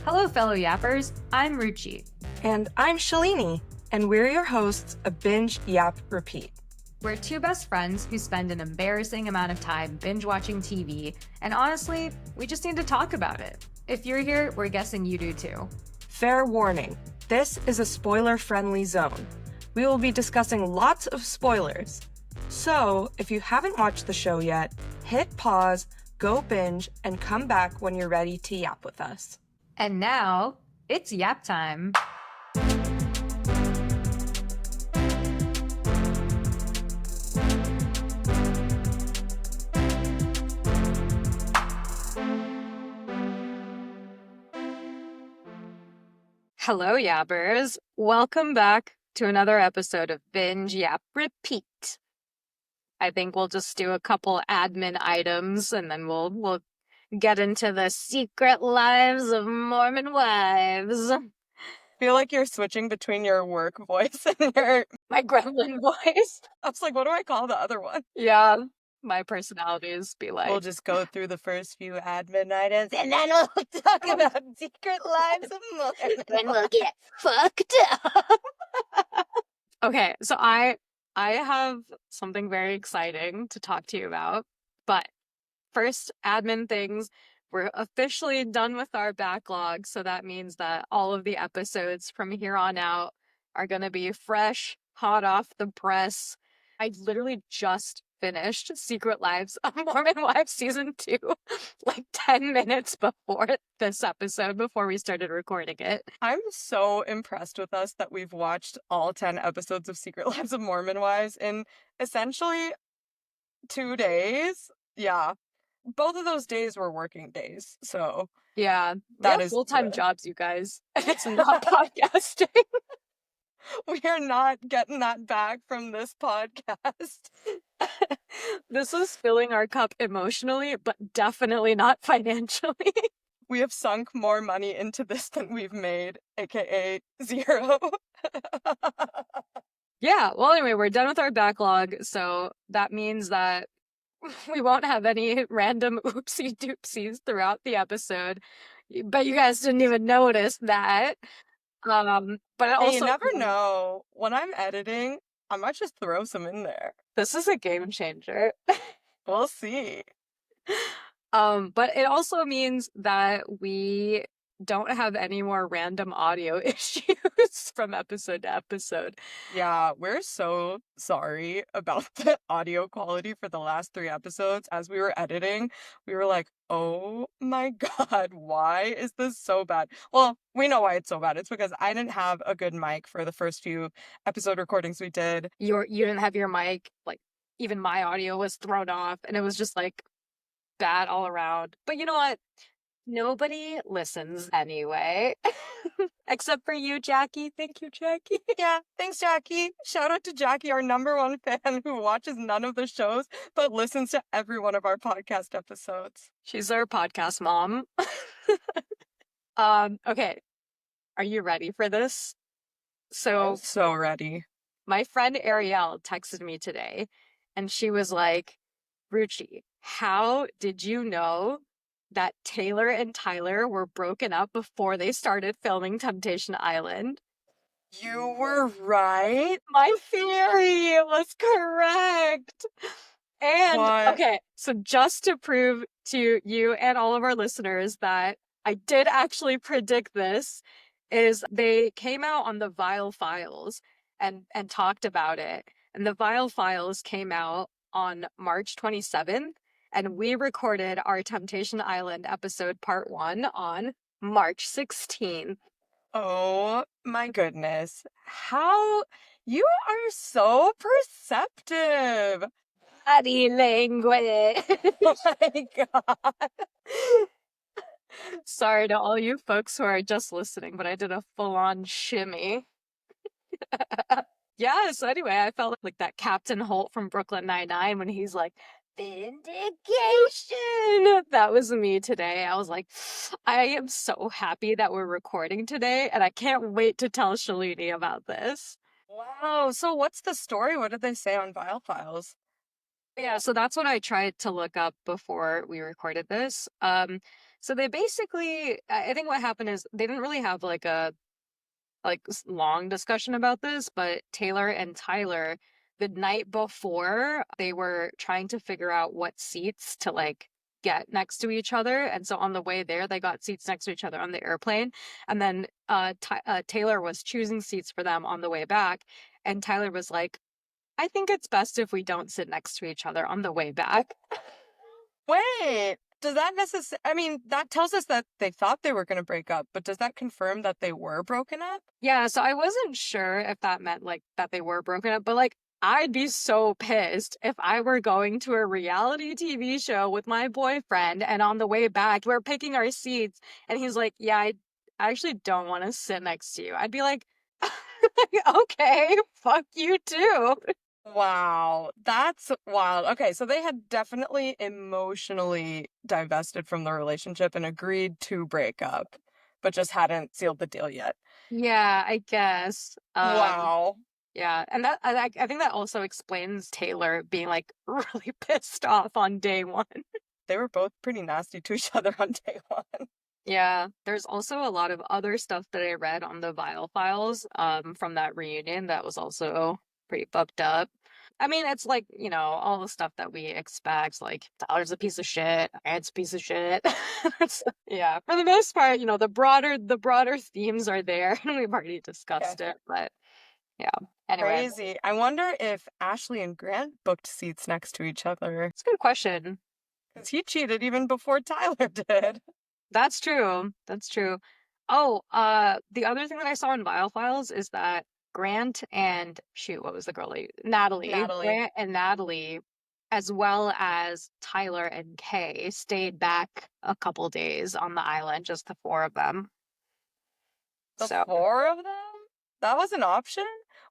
Hello, fellow yappers. I'm Ruchi. And I'm Shalini, and we're your hosts of Binge, Yap, Repeat. We're two best friends who spend an embarrassing amount of time binge watching TV, and honestly, we just need to talk about it. If you're here, we're guessing you do too. Fair warning, this is a spoiler-friendly zone. We will be discussing lots of spoilers. So, if you haven't watched the show yet, hit pause, go binge, and come back when you're ready to yap with us. And now, it's yap time. Hello, yappers. Welcome back to another episode of Binge, Yap, Repeat. I think we'll just do a couple admin items and then we'll get into the secret lives of Mormon wives. I feel like you're switching between your work voice and my gremlin voice. I was like, what do I call the other one? Yeah, my personalities be like. We'll just go through the first few admin items and then we'll talk about secret lives of Mormon. Then we'll get fucked up. Okay, so I have something very exciting to talk to you about, but first, admin things. We're officially done with our backlog, so that means that all of the episodes from here on out are going to be fresh, hot off the press. I literally just finished Secret Lives of Mormon Wives Season 2, like 10 minutes before this episode, before we started recording it. I'm so impressed with us that we've watched all 10 episodes of Secret Lives of Mormon Wives in essentially 2 days. Yeah. Both of those days were working days, so yeah, that is full-time jobs, you guys. It's not podcasting. We are not getting that back from this podcast. This is filling our cup emotionally, but definitely not financially. We have sunk more money into this than we've made, aka zero. Yeah, well, anyway, we're done with our backlog, so that means that we won't have any random oopsie doopsies throughout the episode. But you guys didn't even notice that. But it also, you never know. When I'm editing, I might just throw some in there. This is a game changer. We'll see. But it also means that we don't have any more random audio issues from episode to episode. Yeah, we're so sorry about the audio quality for the last 3 episodes. As we were editing, we were like, oh my God, why is this so bad? Well, we know why it's so bad. It's because I didn't have a good mic for the first few episode recordings we did. You didn't have your mic, like, even my audio was thrown off, and it was just like bad all around. But you know what? Nobody listens anyway. Except for you, Jackie. Thank you, Jackie. Yeah, thanks, Jackie. Shout out to Jackie, our #1 fan who watches none of the shows, but listens to every one of our podcast episodes. She's our podcast mom. Okay. Are you ready for this? I'm so ready. My friend Ariel texted me today, and she was like, Ruchi, how did you know that Taylor and Tyler were broken up before they started filming Temptation Island? You were right. My theory was correct. And, what? Okay, so just to prove to you and all of our listeners that I did actually predict this, is they came out on the Vile Files and talked about it. And the Vile Files came out on March 27th. And we recorded our Temptation Island episode part 1 on March 16th. Oh my goodness. How you are so perceptive. Body language. Oh my God. Sorry to all you folks who are just listening, but I did a full-on shimmy. Yeah, so anyway, I felt like that Captain Holt from Brooklyn Nine-Nine when he's like, vindication. That was me today. I was like, I am so happy that we're recording today, and I can't wait to tell Shalini about this. Wow. So what's the story? What did they say on Vile Files? Yeah, so that's what I tried to look up before we recorded this. So they basically, I think what happened is they didn't really have like a long discussion about this, but Taylor and Tyler, the night before, they were trying to figure out what seats to like get next to each other. And so on the way there, they got seats next to each other on the airplane. And then Taylor was choosing seats for them on the way back. And Tyler was like, I think it's best if we don't sit next to each other on the way back. Wait, does that I mean, that tells us that they thought they were going to break up, but does that confirm that they were broken up? Yeah, so I wasn't sure if that meant like that they were broken up, but like I'd be so pissed if I were going to a reality TV show with my boyfriend and on the way back we're picking our seats and he's like, "Yeah, I actually don't want to sit next to you." I'd be like, "Okay, fuck you too." Wow, that's wild. Okay, so they had definitely emotionally divested from the relationship and agreed to break up, but just hadn't sealed the deal yet. Yeah, I guess. Wow. Yeah, and that I think that also explains Taylor being like really pissed off on day one. They were both pretty nasty to each other on day one. Yeah, there's also a lot of other stuff that I read on the Vile Files from that reunion that was also pretty fucked up. I mean, it's like, all the stuff that we expect, like Tyler's a piece of shit, Ed's a piece of shit. Yeah, for the most part, the broader themes are there, and we've already Okay. discussed it, but yeah. Anyway, Crazy. I wonder if Ashley and Grant booked seats next to each other. it's a good question. Because he cheated even before Tyler did. That's true. That's true. Oh, the other thing that I saw in Vile Files is that Grant and shoot, what was the girl name? Natalie. Natalie. Grant and Natalie, as well as Tyler and Kay, stayed back a couple days on the island, just the four of them. The So four of them? That was an option?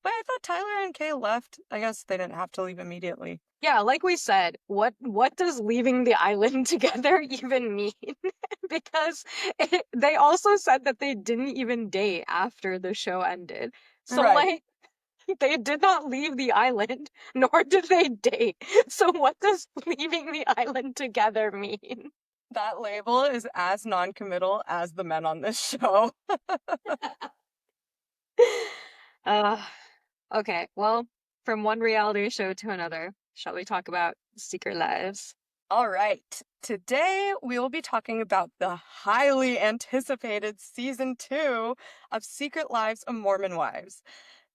Wait, I thought Tyler and Kay left. I guess they didn't have to leave immediately. yeah, like we said, what does leaving the island together even mean? Because they also said that they didn't even date after the show ended. So Right. like they did not leave the island, nor did they date. So what does leaving the island together mean? That label is as non-committal as the men on this show. Uh, okay, well, from one reality show to another, shall we talk about Secret Lives? All right. Today we will be talking about the highly anticipated season 2 of Secret Lives of Mormon Wives.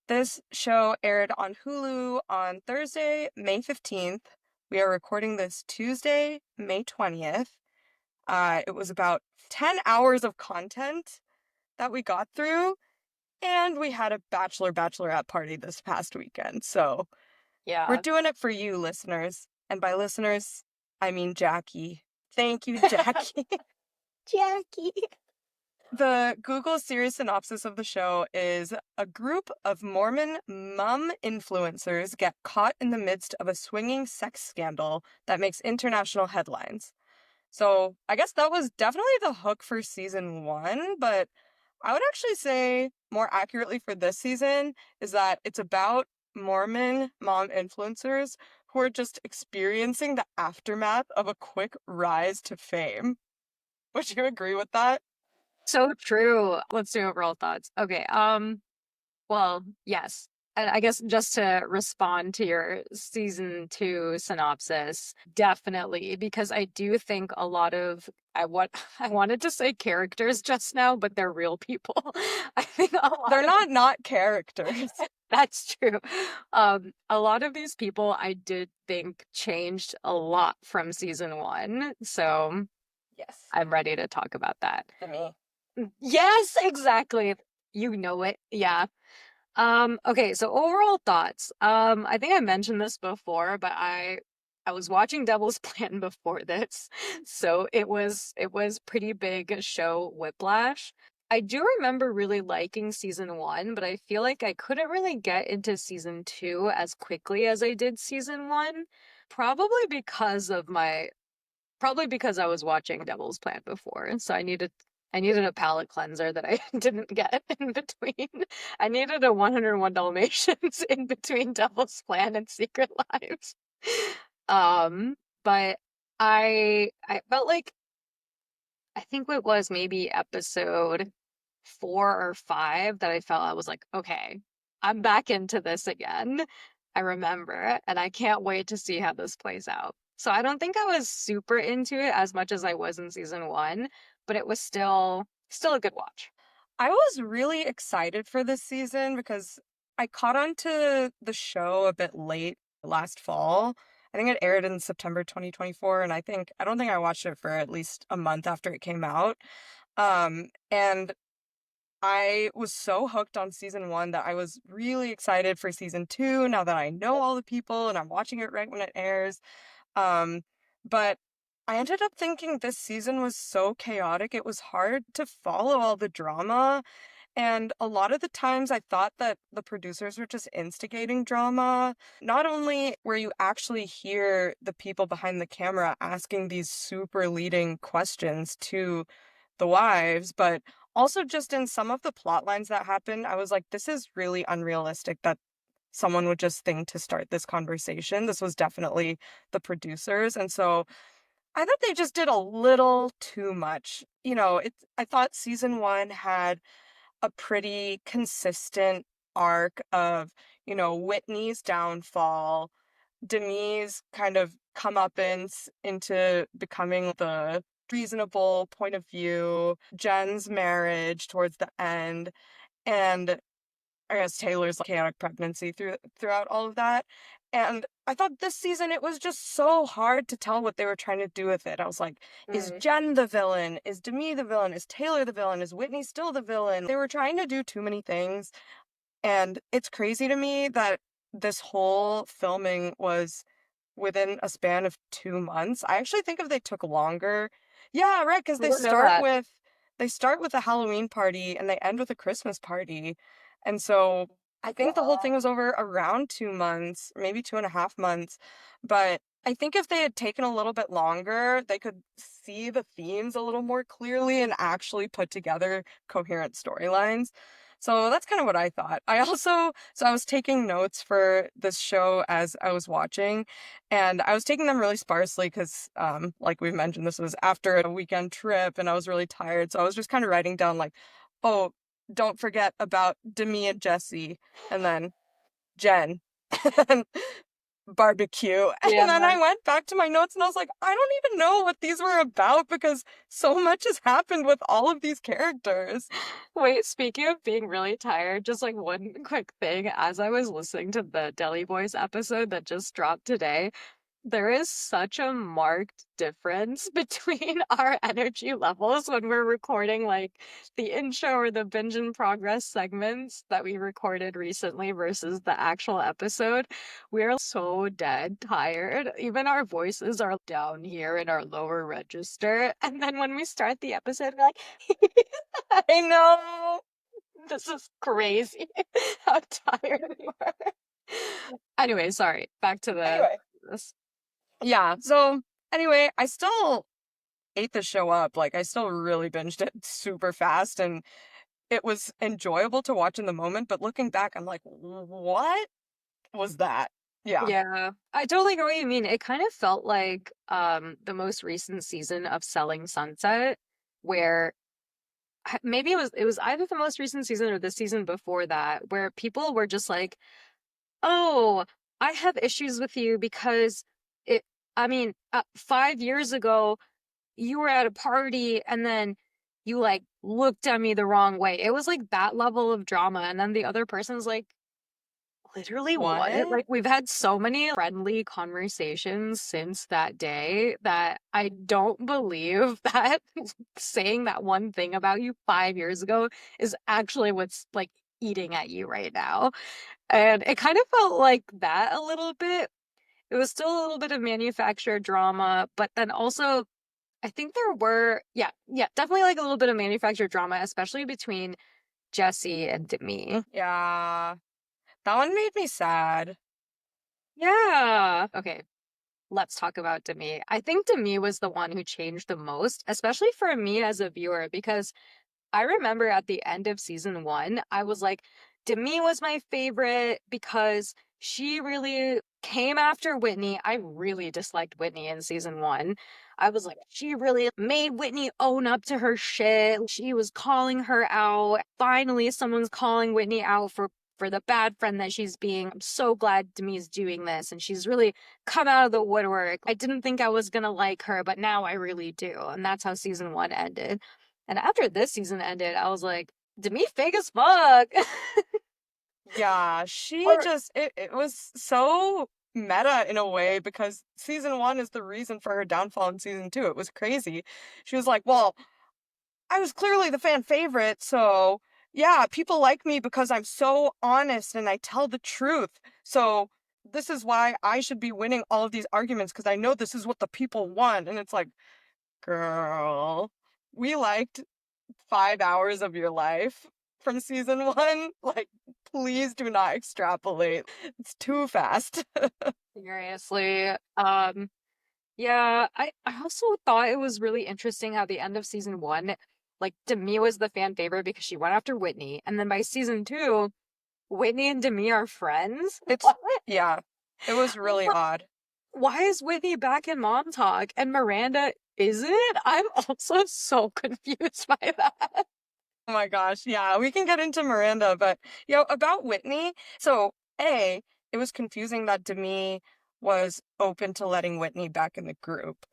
This show aired on Hulu on Thursday, May 15th. We are recording this Tuesday, May 20th. It was about 10 hours of content that we got through, and we had a bachelorette party this past weekend. So we're Yeah. doing it for you, listeners. And by listeners, I mean Jackie. Thank you, Jackie. Jackie. The Google series synopsis of the show is a group of Mormon mum influencers get caught in the midst of a swinging sex scandal that makes international headlines. So I guess that was definitely the hook for season 1, but I would actually say more accurately for this season is that it's about Mormon mom influencers who are just experiencing the aftermath of a quick rise to fame. Would you agree with that? So true. Let's do overall thoughts. Okay, well, yes. And I guess just to respond to your season 2 synopsis, definitely, because I do think a lot of I wanted to say characters just now, but they're real people. I think a lot They're of not characters. that's true. A lot of these people I did think changed a lot from season 1, so Yes, I'm ready to talk about that. to me. Yes, exactly. You know it. Yeah. Okay, so overall thoughts. I think I mentioned this before, but I was watching Devil's Plan before this, so it was pretty big show whiplash. I do remember really liking season 1, but I feel like I couldn't really get into season 2 as quickly as I did season 1, probably because of my probably because I was watching Devil's Plan before, so I needed a palate cleanser that I didn't get in between. I needed a 101 Dalmatians in between Devil's Plan and Secret Lives. Um, but I felt like I think it was maybe episode 4 or 5 that I felt I was like, okay, I'm back into this again. I remember, and I can't wait to see how this plays out. So I don't think I was super into it as much as I was in season one, but it was still a good watch. I was really excited for this season because I caught on to the show a bit late last fall. I think it aired in September 2024, and I don't think I watched it for at least a month after it came out. And I was so hooked on season one that I was really excited for season two now that I know all the people and I'm watching it right when it airs. Um, but I ended up thinking this season was so chaotic, it was hard to follow all the drama. And a lot of the times I thought that the producers were just instigating drama. Not only where you actually hear the people behind the camera asking these super leading questions to the wives, but also just in some of the plot lines that happen, I was like, this is really unrealistic that someone would just think to start this conversation. This was definitely the producers. And so I thought they just did a little too much. I thought season one had a pretty consistent arc of, Whitney's downfall, Demi's kind of comeuppance into becoming the reasonable point of view, Jen's marriage towards the end, and I guess Taylor's chaotic pregnancy throughout all of that. And I thought this season it was just so hard to tell what they were trying to do with it. I was like, is Mm. Jen the villain? Is Demi the villain? Is Taylor the villain? Is Whitney still the villain? They were trying to do too many things. And it's crazy to me that this whole filming was within a span of 2 months. I actually think if they took longer. Yeah, right, because I didn't know that. they start with a Halloween party and they end with a Christmas party. And so I think the whole thing was over around 2 months, maybe 2.5 months. But I think if they had taken a little bit longer, they could see the themes a little more clearly and actually put together coherent storylines. So that's kind of what I thought. So I was taking notes for this show as I was watching, and I was taking them really sparsely because, like we've mentioned, this was after a weekend trip and I was really tired. So I was just kind of writing down, like, oh, don't forget about Demi and Jesse, and then Jen, and barbecue. And Yeah. then I went back to my notes and I was like, I don't even know what these were about because so much has happened with all of these characters. Wait, speaking of being really tired, just like one quick thing. As I was listening to the Deli Boys episode that just dropped today, there is such a marked difference between our energy levels when we're recording like the intro or the binge in progress segments that we recorded recently versus the actual episode. We're so dead tired. Even our voices are down here in our lower register. And then when we start the episode, we're like, I know. this is crazy how tired we were. Anyway, sorry. Back to the Anyway, this. yeah. So anyway, I still ate the show up. Like I still really binged it super fast and it was enjoyable to watch in the moment, but looking back, I'm like, what was that? Yeah. Yeah, I totally get what you mean. It kind of felt like the most recent season of Selling Sunset, where maybe it was either the most recent season or the season before that, where people were just like, "Oh, I have issues with you because it I mean, 5 years ago you were at a party and then you like looked at me the wrong way." It was like that level of drama, and then the other person's like, literally what? What? Like, we've had so many friendly conversations since that day that I don't believe that saying that one thing about you 5 years ago is actually what's like eating at you right now. And it kind of felt like that a little bit. It was still a little bit of manufactured drama, but then also I think there were, yeah, definitely like a little bit of manufactured drama, especially between Jesse and Demi. Yeah. That one made me sad. Yeah. Okay, let's talk about Demi. I think Demi was the one who changed the most, especially for me as a viewer, because I remember at the end of season one, I was like, Demi was my favorite because she really came after Whitney. I really disliked Whitney in season one. I was like, she really made Whitney own up to her shit. She was calling her out. Finally, someone's calling Whitney out for the bad friend that she's being. I'm so glad Demi's doing this, and she's really come out of the woodwork. I didn't think I was gonna like her, but now I really do. And that's how season one ended. And after this season ended, I was like, Demi fake as fuck. Yeah, she Or just it was so meta in a way because season one is the reason for her downfall in season two. It was crazy. She was like, well, I was clearly the fan favorite, so yeah, people like me because I'm so honest and I tell the truth. So this is why I should be winning all of these arguments because I know this is what the people want. And it's like, girl, we liked 5 hours of your life from season one. Like, please do not extrapolate. It's too fast. seriously, yeah, I also thought it was really interesting how the end of season one, like Demi was the fan favorite because she went after Whitney, and then by season two, Whitney and Demi are friends. It's, What? yeah, it was really odd. Why is Whitney back in Mom Talk and Miranda isn't? I'm also so confused by that. Oh my gosh, yeah, we can get into Miranda, but about Whitney. So, A, it was confusing that Demi was open to letting Whitney back in the group.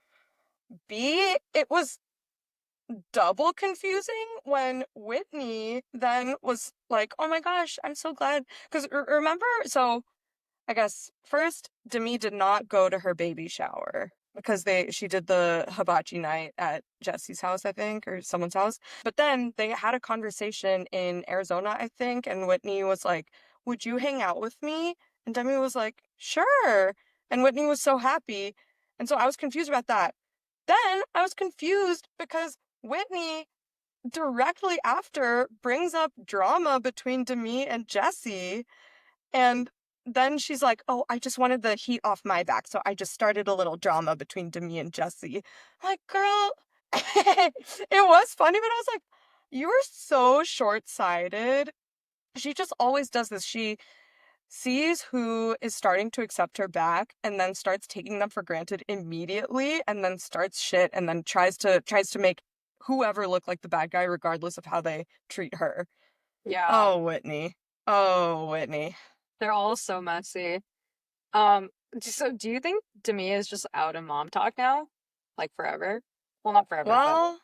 B, it was double confusing when Whitney then was like, "Oh my gosh, I'm so glad." Because remember, so I guess first, Demi did not go to her baby shower because she did the hibachi night at Jesse's house, I think, or someone's house. But then they had a conversation in Arizona, I think, and Whitney was like, "Would you hang out with me?" And Demi was like, "Sure." And Whitney was so happy. And so I was confused about that. Then I was confused because Whitney directly after brings up drama between Demi and Jesse. And then she's like, "Oh, I just wanted the heat off my back, so I just started a little drama between Demi and Jesse." I'm like, girl, it was funny, but I was like, you are so short-sighted. She just always does this. She sees who is starting to accept her back and then starts taking them for granted immediately and then starts shit and then tries to make whoever look like the bad guy regardless of how they treat her. Yeah, Oh, Whitney. Oh, Whitney. they're all so messy. So do you think Demi is just out in Mom Talk now? Like forever? Well, not forever, but Well,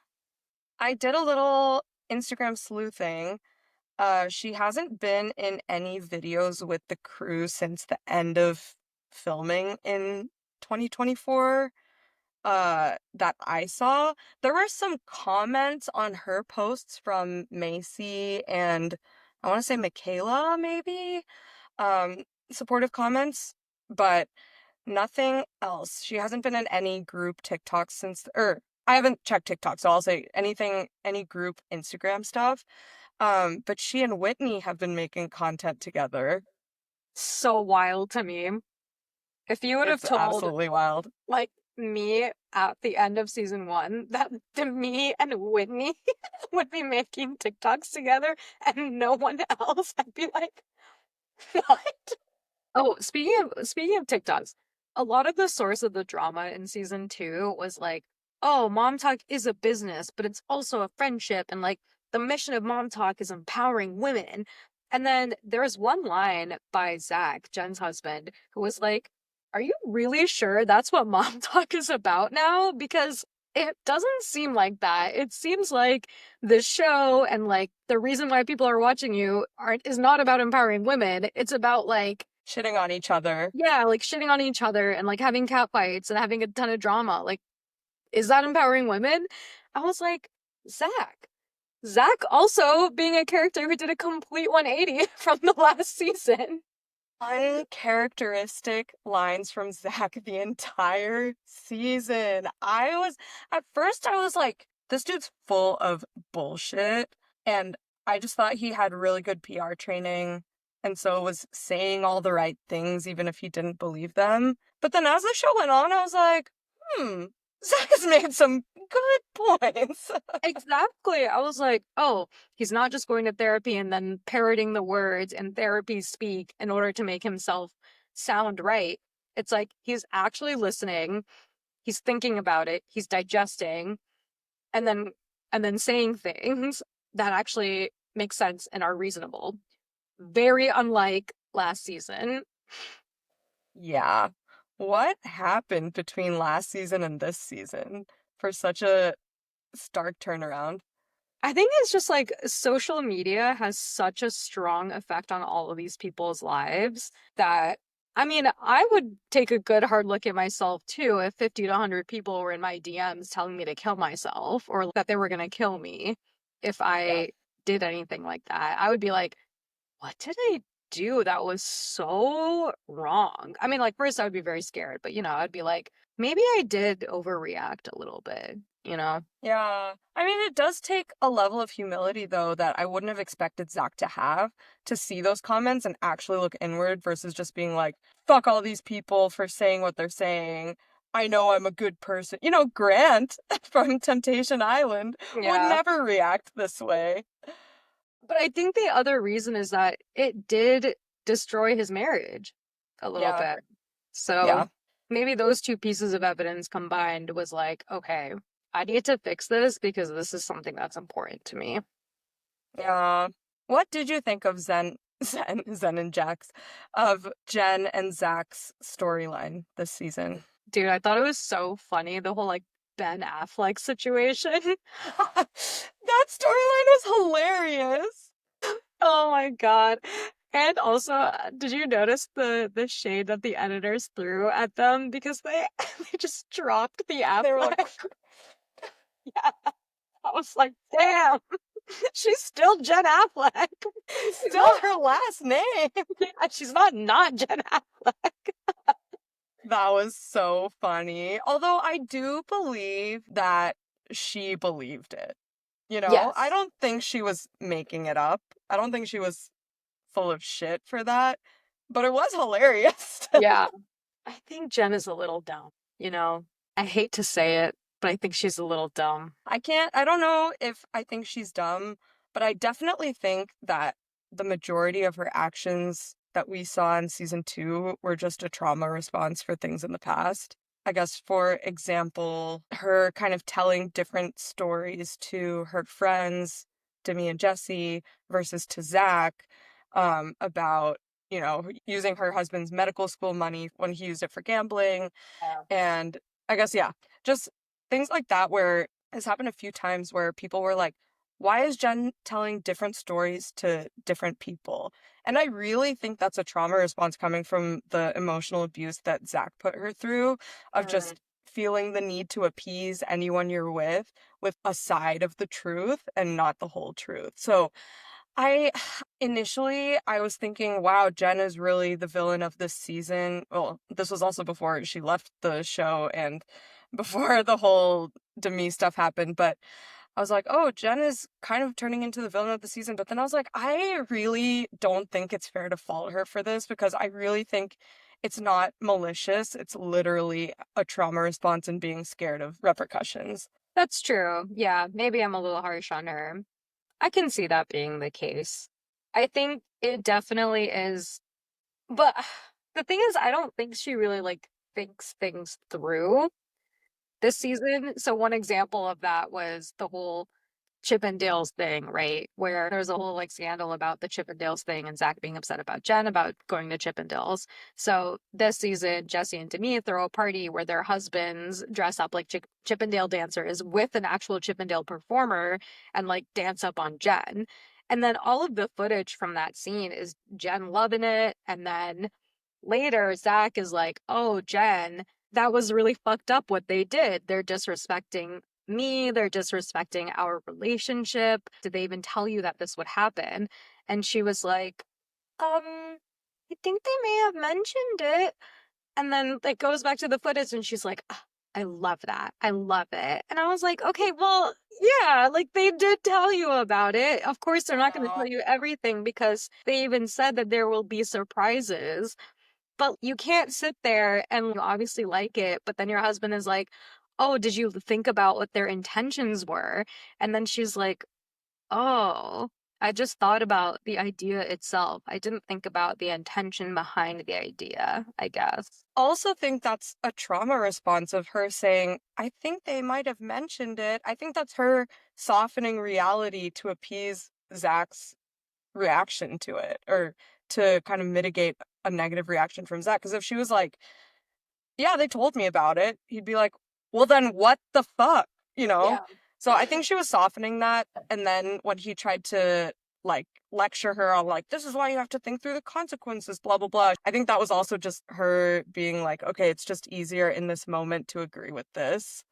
I did a little Instagram sleuthing. She hasn't been in any videos with the crew since the end of filming in 2024. That I saw. There were some comments on her posts from Macy and I want to say Michaela, maybe. Supportive comments, but nothing else. She hasn't been in any group TikToks since, or I haven't checked TikTok, so I'll say anything, any group Instagram stuff. But she and Whitney have been making content together. so wild to me. If you would have It's told absolutely wild. like me at the end of season one that me and Whitney would be making TikToks together and no one else, I'd be like, what? Oh, speaking of TikToks, a lot of the source of the drama in season two was like, oh, Mom Talk is a business, but it's also a friendship, and like the mission of Mom Talk is empowering women. And then there was one line by Zach, Jen's husband, who was like, are you really sure that's what Mom Talk is about now? Because it doesn't seem like that. It seems like the show and like the reason why people are watching you aren't is not about empowering women. It's about like Shitting on each other. yeah, like shitting on each other and like having cat fights and having a ton of drama. Like, is that empowering women? I was like, Zach. Zach also being a character who did a complete 180 from the last season. Uncharacteristic lines from Zach the entire season. At first, I was like, this dude's full of bullshit. And I just thought he had really good PR training. And so was saying all the right things, even if he didn't believe them. But then as the show went on, I was like, hmm, Zach has made some good points. Exactly. I was like, oh, he's not just going to therapy and then parroting the words and therapy speak in order to make himself sound right. It's like he's actually listening, he's thinking about it, he's digesting, and then saying things that actually make sense and are reasonable. Very unlike last season. Yeah. What happened between last season and this season for such a stark turnaround? I think it's just like social media has such a strong effect on all of these people's lives that I mean, I would take a good hard look at myself too if 50 to 100 people were in my DMs telling me to kill myself or that they were going to kill me if Yeah. I did anything like that. I would be like, what did I do that was so wrong? I mean, like, first I would be very scared, but I'd be like, maybe I did overreact a little bit, you know? Yeah. I mean, it does take a level of humility, though, that I wouldn't have expected Zach to have to see those comments and actually look inward versus just being like, fuck all these people for saying what they're saying. I know I'm a good person. You know, Grant from Temptation Island would Yeah. never react this way. But I think the other reason is that it did destroy his marriage a little Yeah. bit. So Yeah. maybe those two pieces of evidence combined was like, okay, I need to fix this because this is something that's important to me. Yeah. What did you think of Zen and Jax, of Jen and Zach's storyline this season? Dude, I thought it was so funny, the whole like Ben Affleck situation. That storyline was hilarious. Oh my God. And also, did you notice the shade that the editors threw at them because they they just dropped the They were like, Affleck? Yeah, I was like, damn. She's still Jen Affleck. She's still not, her last name. yeah, she's not Jen Affleck. That was so funny. Although I do believe that she believed it. You know, I Yes. don't think she was making it up. I don't think she was full of shit for that. But it was hilarious. Yeah. I think Jen is a little dumb, you know? I hate to say it, but I think she's a little dumb. I don't know if I think she's dumb, but I definitely think that the majority of her actions that we saw in season 2 were just a trauma response for things in the past. I guess, for example, her kind of telling different stories to her friends, Demi and Jesse, versus to Zach, about, using her husband's medical school money when he used it for gambling. Yeah. And I guess, yeah, just things like that where it's happened a few times where people were like, why is Jen telling different stories to different people? And I really think that's a trauma response coming from the emotional abuse that Zach put her through, of Mm. just feeling the need to appease anyone you're with a side of the truth and not the whole truth. So I initially I was thinking, wow, Jen is really the villain of this season. Well, this was also before she left the show and before the whole Demi stuff happened, but I was like, oh, Jen is kind of turning into the villain of the season. But then I was like, I really don't think it's fair to fault her for this because I really think it's not malicious. It's literally a trauma response and being scared of repercussions. That's true. Yeah, maybe I'm a little harsh on her. I can see that being the case. I think it definitely is, but the thing is, I don't think she really like thinks things through this season. So one example of that was the whole Chippendales thing, right? Where there's a whole like scandal about the Chippendales thing and Zach being upset about Jen about going to Chippendales. So this season, Jesse and Demi throw a party where their husbands dress up like Chippendale dancers with an actual Chippendale performer and like dance up on Jen. And then all of the footage from that scene is Jen loving it. And then later, Zach is like, oh, Jen, that was really fucked up what they did. They're disrespecting me, they're disrespecting our relationship. Did they even tell you that this would happen? And she was like, I think they may have mentioned it. And then it goes back to the footage and she's like, "Ah, I love that. I love it." And I was like, okay, well, yeah, like they did tell you about it. Of course, they're not going to Yeah. tell you everything because they even said that there will be surprises. But you can't sit there and you obviously like it, but then your husband is like, oh, did you think about what their intentions were? And then she's like, oh, I just thought about the idea itself. I didn't think about the intention behind the idea, I guess. Also think that's a trauma response of her saying, I think they might have mentioned it. I think that's her softening reality to appease Zach's reaction to it, or to kind of mitigate a negative reaction from Zach. Because if she was like, yeah, they told me about it, he'd be like, well, then what the fuck, you know? Yeah. So I think she was softening that. And then when he tried to like lecture her on like, this is why you have to think through the consequences, blah, blah, blah. I think that was also just her being like, okay, it's just easier in this moment to agree with this.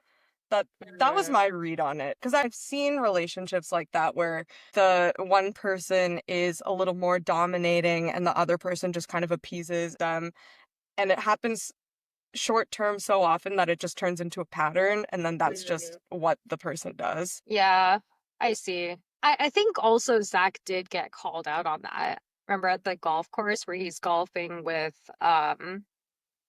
That was Mhm. my read on it, because I've seen relationships like that where the one person is a little more dominating and the other person just kind of appeases them, and it happens short term so often that it just turns into a pattern, and then that's just Mhm. what the person does. Yeah, I see. I think also Zach did get called out on that. Remember at the golf course where he's golfing with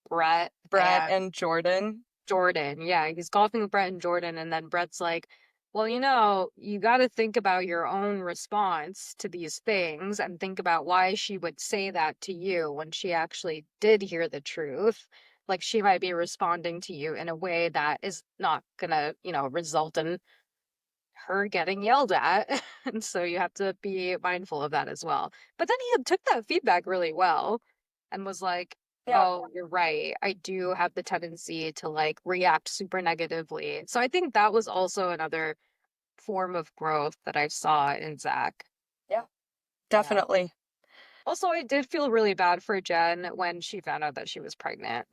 Brett Brett and and Jordan. Jordan. Yeah, he's golfing with Brett and Jordan, and then Brett's like, well, you got to think about your own response to these things and think about why she would say that to you when she actually did hear the truth. Like she might be responding to you in a way that is not gonna, result in her getting yelled at. And so you have to be mindful of that as well. But then he took that feedback really well and was like, Yeah, oh, you're right. I do have the tendency to like react super negatively. So I think that was also another form of growth that I saw in Zach. yeah, Yeah. definitely. Also, I did feel really bad for Jen when she found out that she was pregnant.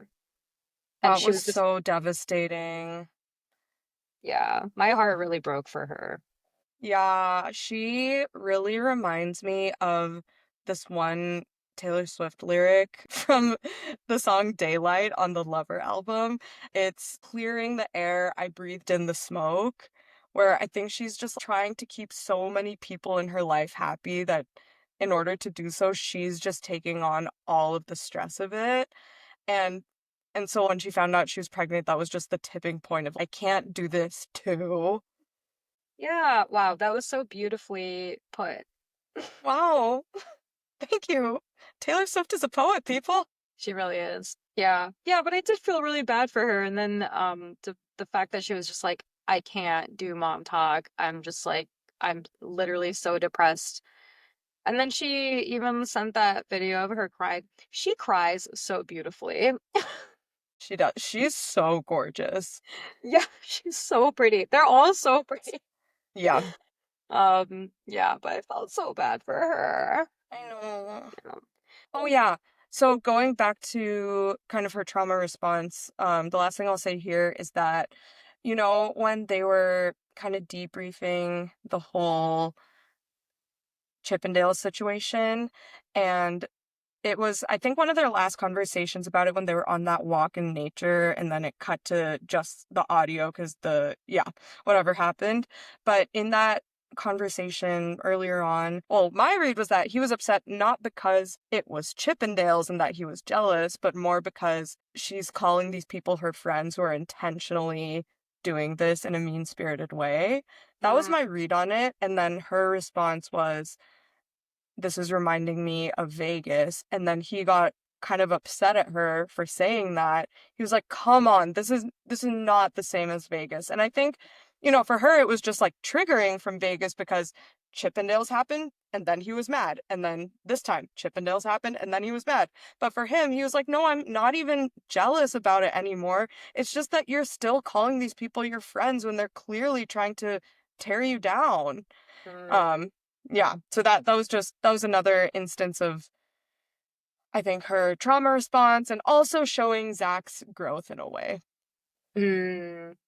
And That she was was just, so devastating. yeah, my heart really broke for her. Yeah, she really reminds me of this one Taylor Swift lyric from the song Daylight on the Lover album. It's clearing the air, I breathed in the smoke, where I think she's just trying to keep so many people in her life happy that in order to do so, she's just taking on all of the stress of it. And and so when she found out she was pregnant, that was just the tipping point of I can't do this too. Yeah, wow, that was so beautifully put. Wow. Thank you. Taylor Swift is a poet, people. She really is. Yeah. Yeah, but I did feel really bad for her. And then the fact that she was just like, I can't do mom talk. I'm just like I'm literally so depressed. And then she even sent that video of her crying. She cries so beautifully. She does. She's so gorgeous. Yeah, she's so pretty. They're all so pretty. Yeah. Yeah, but I felt so bad for her. I know. Yeah. Oh, yeah. So going back to kind of her trauma response, the last thing I'll say here is that, when they were kind of debriefing the whole Chippendale situation, and it was, I think, one of their last conversations about it when they were on that walk in nature, and then it cut to just the audio because yeah, whatever happened. But in that conversation earlier on, well, my read was that he was upset not because it was Chippendales and that he was jealous, but more because she's calling these people her friends who are intentionally doing this in a mean-spirited way. That was Mm, my read on it. And then her response was, this is reminding me of Vegas. And then he got kind of upset at her for saying that. He was like, come on, this is not the same as Vegas. And I think, for her it was just like triggering from Vegas because Chippendales happened and then he was mad. And then this time Chippendales happened and then he was mad. But for him, he was like, no, I'm not even jealous about it anymore. It's just that you're still calling these people your friends when they're clearly trying to tear you down. mm, Um, yeah, so that was another instance of, I think, her trauma response and also showing Zach's growth in a way.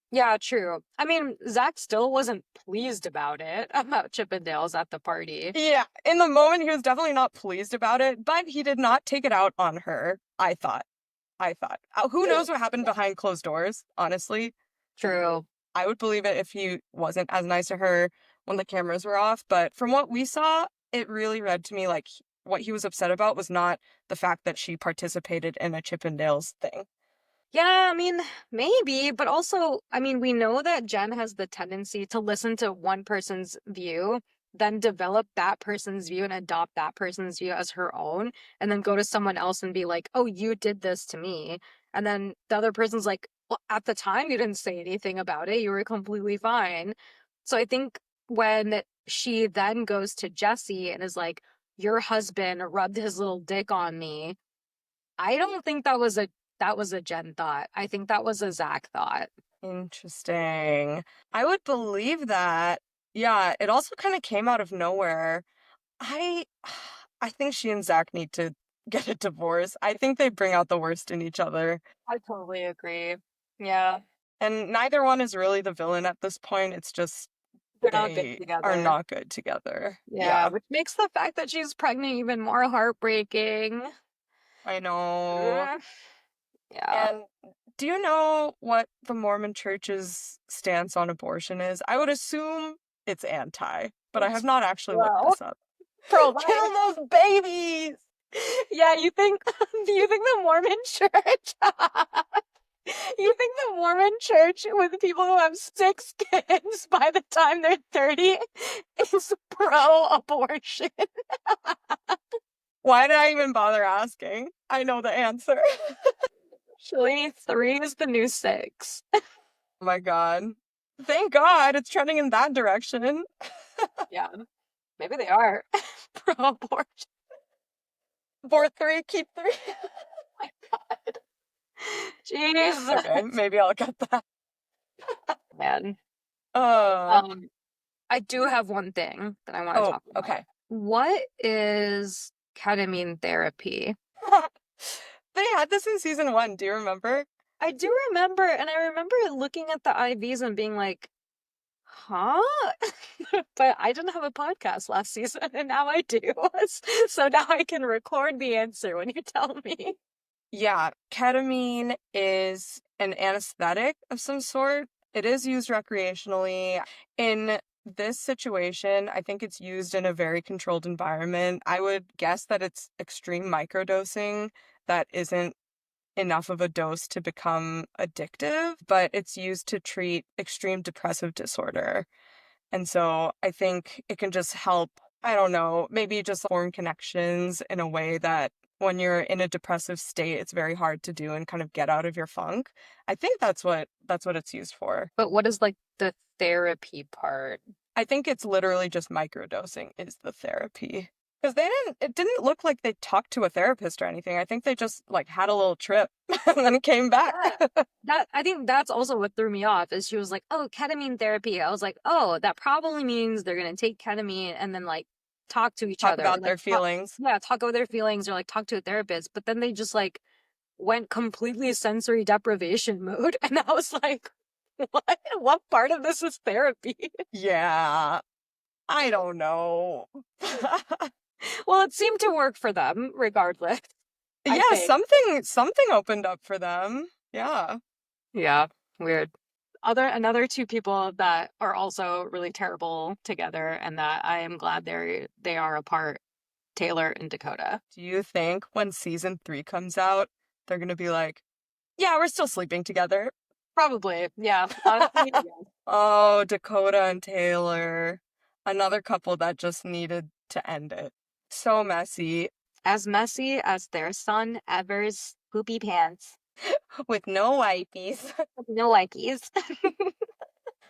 Yeah, true. I mean, Zach still wasn't pleased about it, about Chippendales at the party. Yeah, in the moment he was definitely not pleased about it, but he did not take it out on her, I thought. I thought. Who knows what happened behind closed doors, honestly. True. I would believe it if he wasn't as nice to her when the cameras were off, but from what we saw, it really read to me like what he was upset about was not the fact that she participated in a Chippendales thing. Yeah, I mean, maybe, but also, I mean, we know that Jen has the tendency to listen to one person's view, then develop that person's view and adopt that person's view as her own, and then go to someone else and be like, oh, you did this to me. And then the other person's like, well, at the time, you didn't say anything about it. You were completely fine. So I think when she then goes to Jesse and is like, your husband rubbed his little dick on me, I don't think that was a Jen thought. I think that was a Zach thought. Interesting. I would believe that. Yeah, it also kind of came out of nowhere. I I think she and Zach need to get a divorce. I think they bring out the worst in each other. I totally agree. Yeah, And neither one is really the villain at this point. It's just they're not good they are together. not good together. Yeah, Yeah, which makes the fact that she's pregnant even more heartbreaking. I know. Ugh. Yeah. And do you know what the Mormon Church's stance on abortion is? I would assume it's anti, but I have It's not actually looked pro this up. pro-life. Kill those babies! Yeah, you think you think the Mormon church you think the Mormon church with people who have 6 kids by the time they're 30 is pro-abortion? Why did I even bother asking? I know the answer. Actually, 3 is the new 6. Oh my God. Thank God it's trending in that direction. Yeah, maybe they are pro-abortion. Abort three, keep three. My God. Jesus. Okay, maybe I'll get that. Man. Uh, Um, I do have one thing that I want to oh, talk about. okay. What is ketamine therapy? They had this in season 1, do you remember? I do remember, and I remember looking at the IVs and being like, huh? But I didn't have a podcast last season, and now I do. So now I can record the answer when you tell me. Yeah, ketamine is an anesthetic of some sort. It is used recreationally. In this situation, I think it's used in a very controlled environment. I would guess that it's extreme microdosing that isn't enough of a dose to become addictive, but it's used to treat extreme depressive disorder. And so I think it can just help, I don't know, maybe just form connections in a way that when you're in a depressive state, it's very hard to do and kind of get out of your funk. I think that's what it's used for. But what is like the therapy part? I think it's literally just microdosing is the therapy. Because it didn't look like they talked to a therapist or anything. I think they just like had a little trip and then came back. Yeah. That I think that's also what threw me off is she was like, "Oh, ketamine therapy." I was like, "Oh, that probably means they're gonna take ketamine and then like talk to each Talk other, or, about like their feelings. yeah, talk over their feelings or like talk to a therapist." But then they just like went completely sensory deprivation mode, and I was like, "What? What part of this is therapy?" Yeah, I don't know. Well, it seemed to work for them, regardless. I Yeah, think. something opened up for them. Yeah. Yeah, weird. Another two people that are also really terrible together and that I am glad they are apart, Taylor and Dakota. Do you think when season 3 comes out, they're gonna be like, yeah, we're still sleeping together? Probably, yeah. Honestly, yeah. Oh, Dakota and Taylor. Another couple that just needed to end it. So messy. As messy as their son Ever's poopy pants. With no wipes. No likies. Do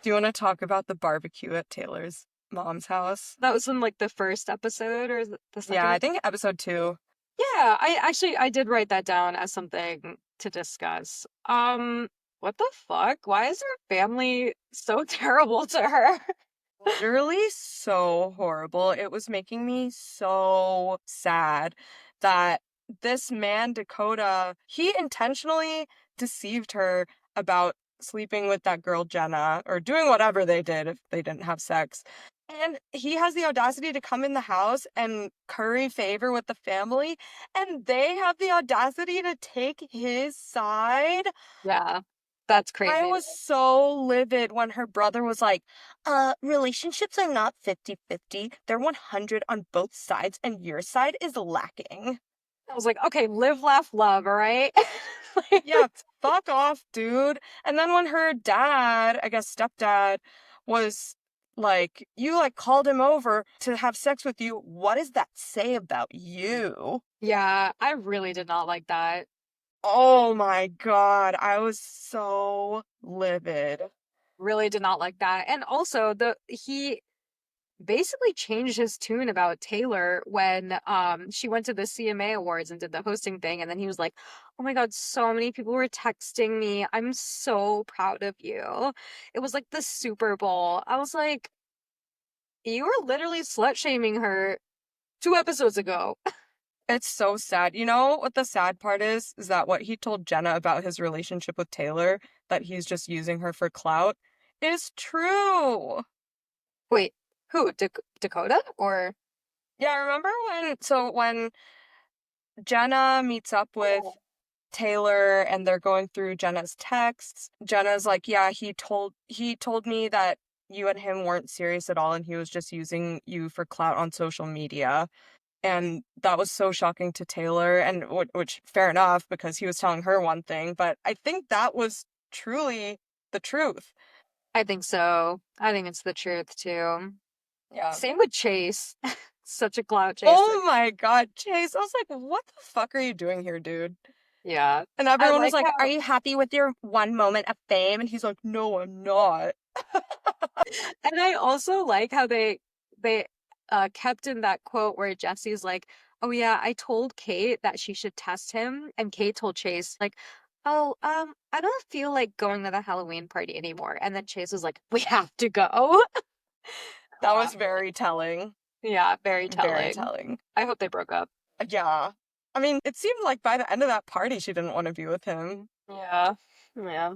you want to talk about the barbecue at Taylor's mom's house? That was in like the first episode or the Yeah, second I episode. think episode 2. Yeah, I did write that down as something to discuss. What the fuck? Why is her family so terrible to her? Literally so horrible. It was making me so sad that this man, Dakota, he intentionally deceived her about sleeping with that girl, Jenna, or doing whatever they did if they didn't have sex. And he has the audacity to come in the house and curry favor with the family, and they have the audacity to take his side. Yeah, that's I crazy. was so livid when her brother was like, relationships are not 50-50. They're 100 on both sides, and your side is lacking. I was like, okay, live, laugh, love, all right? Like, Yeah, fuck off, dude. And then when her dad, I guess stepdad, was like, you like called him over to have sex with you, what does that say about you? Yeah, I really did not like that. Oh my God, I was so livid. Really did not like that. And also the he basically changed his tune about Taylor when she went to the CMA Awards and did the hosting thing, and then he was like, "Oh my God, so many people were texting me. I'm so proud of you." It was like the Super Bowl. I was like, "You were literally slut shaming her 2 episodes ago." It's so sad. You know what the sad part is that what he told Jenna about his relationship with Taylor, that he's just using her for clout, is true. Wait, who? Dakota or? Yeah, remember when Jenna meets up with Oh. Taylor and they're going through Jenna's texts. Jenna's like, "Yeah, he told me that you and him weren't serious at all and he was just using you for clout on social media." And that was so shocking to Taylor, and which fair enough because he was telling her one thing, but I think that was truly the truth. I think so. I think it's the truth too. Yeah. Same with Chase. Such a clout chaser. Oh my God, Chase. I was like, what the fuck are you doing here, dude? Yeah. And I everyone was like like, "Are how you happy with your one moment of fame?" And he's like, "No, I'm not." And I also like how they kept in that quote where Jesse's like, "Oh yeah, I told Kate that she should test him," and Kate told Chase like, "Oh, I don't feel like going to the Halloween party anymore." And then Chase was like, "We have to go." That was Laugh. very telling. Yeah, very Very telling. telling. I hope they broke up. Yeah. I mean, it seemed like by the end of that party, she didn't want to be with him. Yeah. Yeah.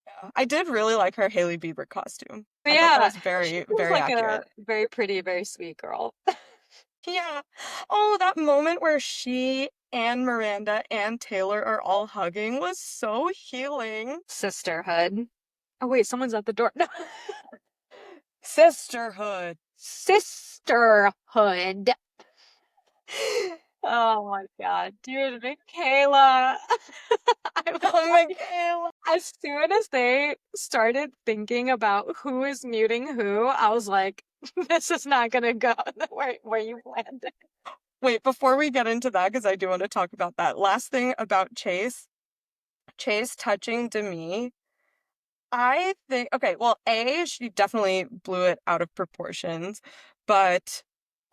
Yeah. I did really like her Hailey Bieber costume. But I thought that yeah, was she very, seems very like accurate. a very pretty, very sweet girl. Yeah. Oh, that moment where she and Miranda and Taylor are all hugging was so healing. Sisterhood. Oh wait, someone's at the door. No. Sisterhood. Sisterhood. Oh my God, dude, Michaela. I was Oh, like, Michaela. as soon as they started thinking about who is muting who, I was like, this is not gonna go where you planned it. Wait, before we get into that, because I do want to talk about that. Last thing about Chase. Chase touching Demi. I think, okay, well, A, she definitely blew it out of proportions, but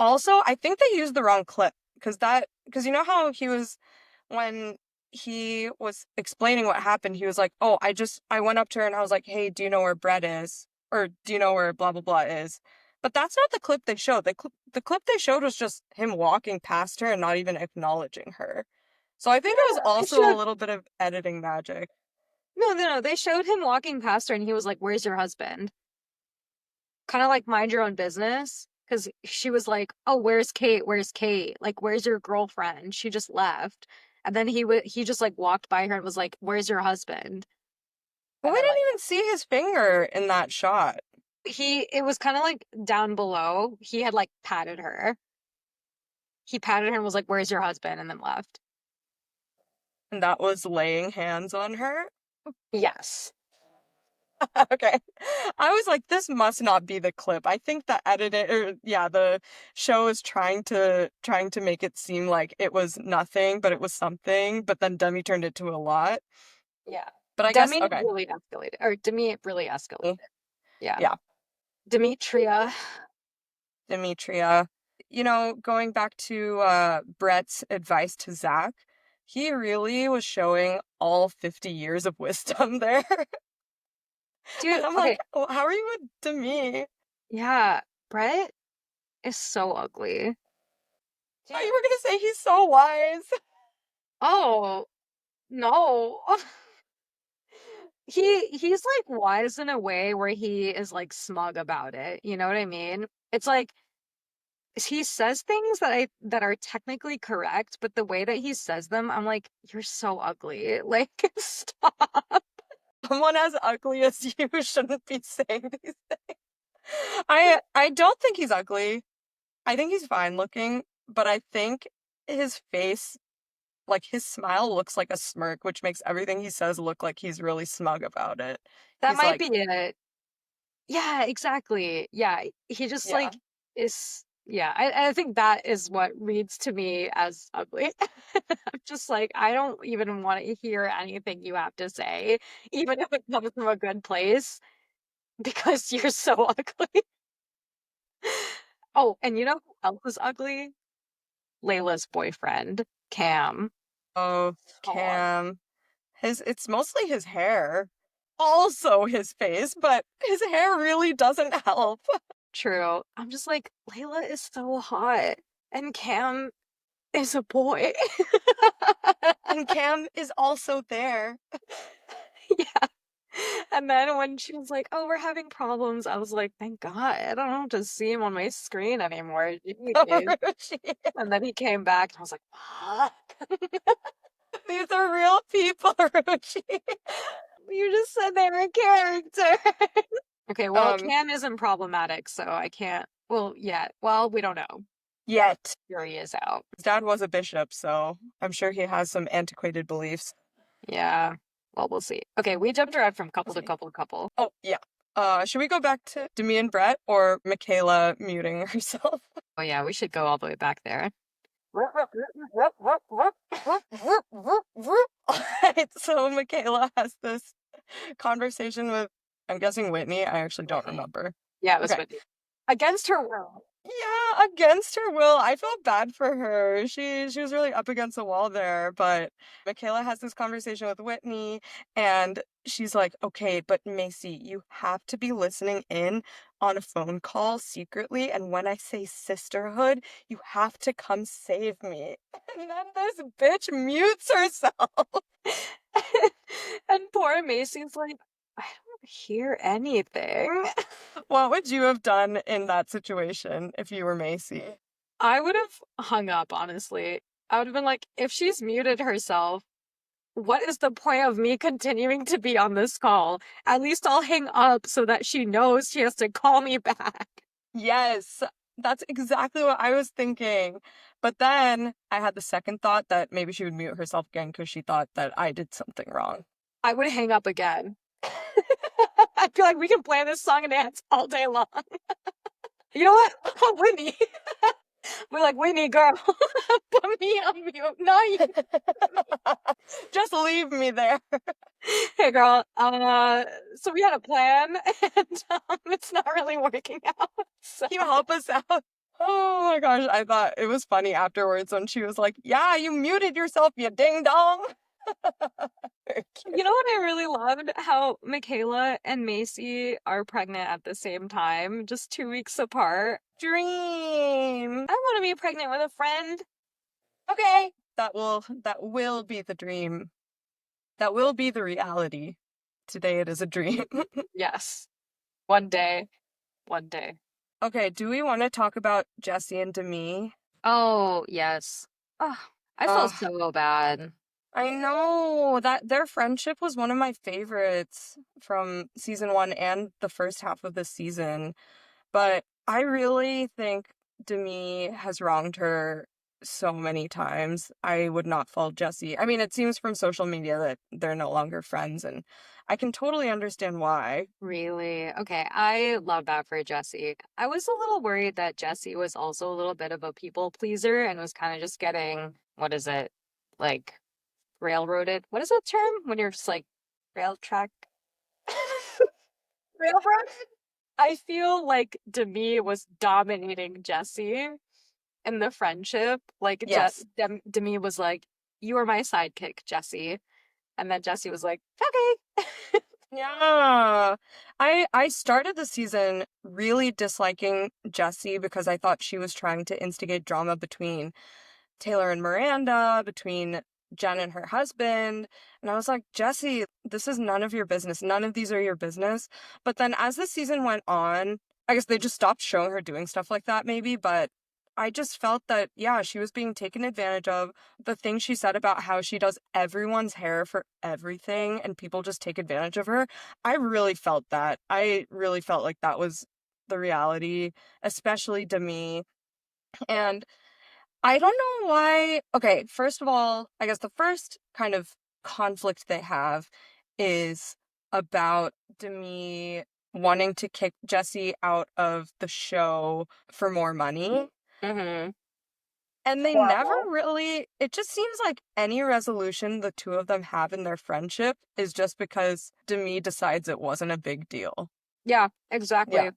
also I think they used the wrong clip because you know how when he was explaining what happened, he was like, "Oh, I went up to her and I was like, hey, do you know where Brett is? Or do you know where blah, blah, blah is?" But that's not the clip they showed. The clip they showed was just him walking past her and not even acknowledging her. So I think it was Yeah, they also a showed little bit of editing magic. no. They showed him walking past her, and he was like, "Where's your husband?" Kind of like mind your own business. Because she was like, "Oh, where's Kate? Where's Kate? Like, where's your girlfriend? She just left." And then he just like walked by her and was like, "Where's your husband?" But And we then didn't like even see his finger in that shot. it was kind of like down below. He had like patted her. He patted her and was like, "Where's your husband?" and then left. And that was laying hands on her. Yes. Okay. I was like, this must not be the clip. I think the the show is trying to make it seem like it was nothing, but it was something, but then Demi turned it to a lot. Yeah. But I guess Demi okay. really escalated, or Demi really escalated. Mm, Yeah. Yeah, Demetria. Demetria. Going back to Brett's advice to Zach, he really was showing all 50 years of wisdom there. Dude, And I'm like, okay. "Oh, how are you with Demi?" Yeah. Brett is so ugly. Oh, Dude. you were gonna say he's so wise. Oh, no. He's like wise in a way where he is like smug about it. You know what I mean? It's like he says things that are technically correct, but the way that he says them, I'm like, you're so ugly. Like, stop. Someone as ugly as you shouldn't be saying these things. I don't think he's ugly. I think he's fine looking, but I think his face like his smile looks like a smirk, which makes everything he says look like he's really smug about it. That He's might like, be it. Yeah, exactly. Yeah, he just yeah. like is yeah, I think that is what reads to me as ugly. I'm just like, I don't even want to hear anything you have to say, even if it comes from a good place, because you're so ugly. Oh, and you know who else is ugly? Layla's boyfriend, Cam. Oh, Oh, Cam. It's mostly his hair. Also his face, but his hair really doesn't help. true. I'm just like, Layla is so hot, and Cam is a boy. And Cam is also there. Yeah. And then when she was like, "Oh, we're having problems," I was like, "Thank God, I don't have to see him on my screen anymore." Jeez. And then he came back, and I was like, "Fuck." These are real people, Ruchi. You just said they were a character. Okay, well, Um, Cam isn't problematic, so I can't. Well, yeah. Well, we don't know. yet. Jury is out. His dad was a bishop, so I'm sure he has some antiquated beliefs. Yeah. Well, we'll see. Okay, we jumped around from couple We'll to see. couple to couple. Oh, yeah. Should we go back to Demi and Brett or Michaela muting herself? Oh yeah, we should go all the way back there. Alright, so Michaela has this conversation with, I'm guessing Whitney. I actually don't Whitney. remember. Yeah, it was Okay. Whitney. Against her will. Yeah, against her will. I felt bad for her. She was really up against the wall there, but Michaela has this conversation with Whitney and she's like, "Okay, but Macy, you have to be listening in on a phone call secretly, and when I say sisterhood, you have to come save me." And then this bitch mutes herself. And poor Macy's like, I don't hear anything. What would you have done in that situation if you were Macy? I would have hung up, honestly. I would have been like, if she's muted herself, what is the point of me continuing to be on this call? At least I'll hang up so that she knows she has to call me back. Yes, that's exactly what I was thinking. But then I had the second thought that maybe she would mute herself again because she thought that I did something wrong. I would hang up again. I feel like we can play this song and dance all day long. You know what? Oh, Whitney. We're like, Whitney, girl, put me on mute. No, you. Just leave me there. Hey, girl. So we had a plan, and it's not really working out. So Can you help us out? Oh my gosh, I thought it was funny afterwards when she was like, "Yeah, you muted yourself, you ding dong." Very cute. you know what I really loved? How Michaela and Macy are pregnant at the same time, just 2 weeks apart. Dream. I want to be pregnant with a friend. Okay. That will be the dream. That will be the reality. Today it is a dream. Yes. One day. One day. Okay, do we want to talk about Jesse and Demi? Oh, yes. Oh, I felt Uh, so bad. I know that their friendship was one of my favorites from season one and the first half of the season. But I really think Demi has wronged her so many times. I would not fault Jesse. I mean, it seems from social media that they're no longer friends, and I can totally understand why. Really? Okay, I love that for Jesse. I was a little worried that Jesse was also a little bit of a people pleaser and was kind of just getting, what is it? Like railroaded. What is that term? When you're just like rail track railroad? I feel like Demi was dominating Jesse in the friendship. Like Yes. Demi was like, "You are my sidekick, Jesse," and then Jesse was like, "Okay." Yeah. I started the season really disliking Jessie because I thought she was trying to instigate drama between Taylor and Miranda, between Jen and her husband. And I was like, Jessie, this is none of your business. None of these are your business. But then as the season went on, I guess they just stopped showing her doing stuff like that, maybe. But I just felt that, yeah, she was being taken advantage of. The thing she said about how she does everyone's hair for everything and people just take advantage of her, I really felt that. I really felt like that was the reality, especially Demi. And I don't know why. Okay, first of all, I guess the first kind of conflict they have is about Demi wanting to kick Jesse out of the show for more money. Mm-hmm. And they never Horrible. really, it just seems like any resolution the two of them have in their friendship is just because Demi decides it wasn't a big deal. Yeah, Yeah. exactly.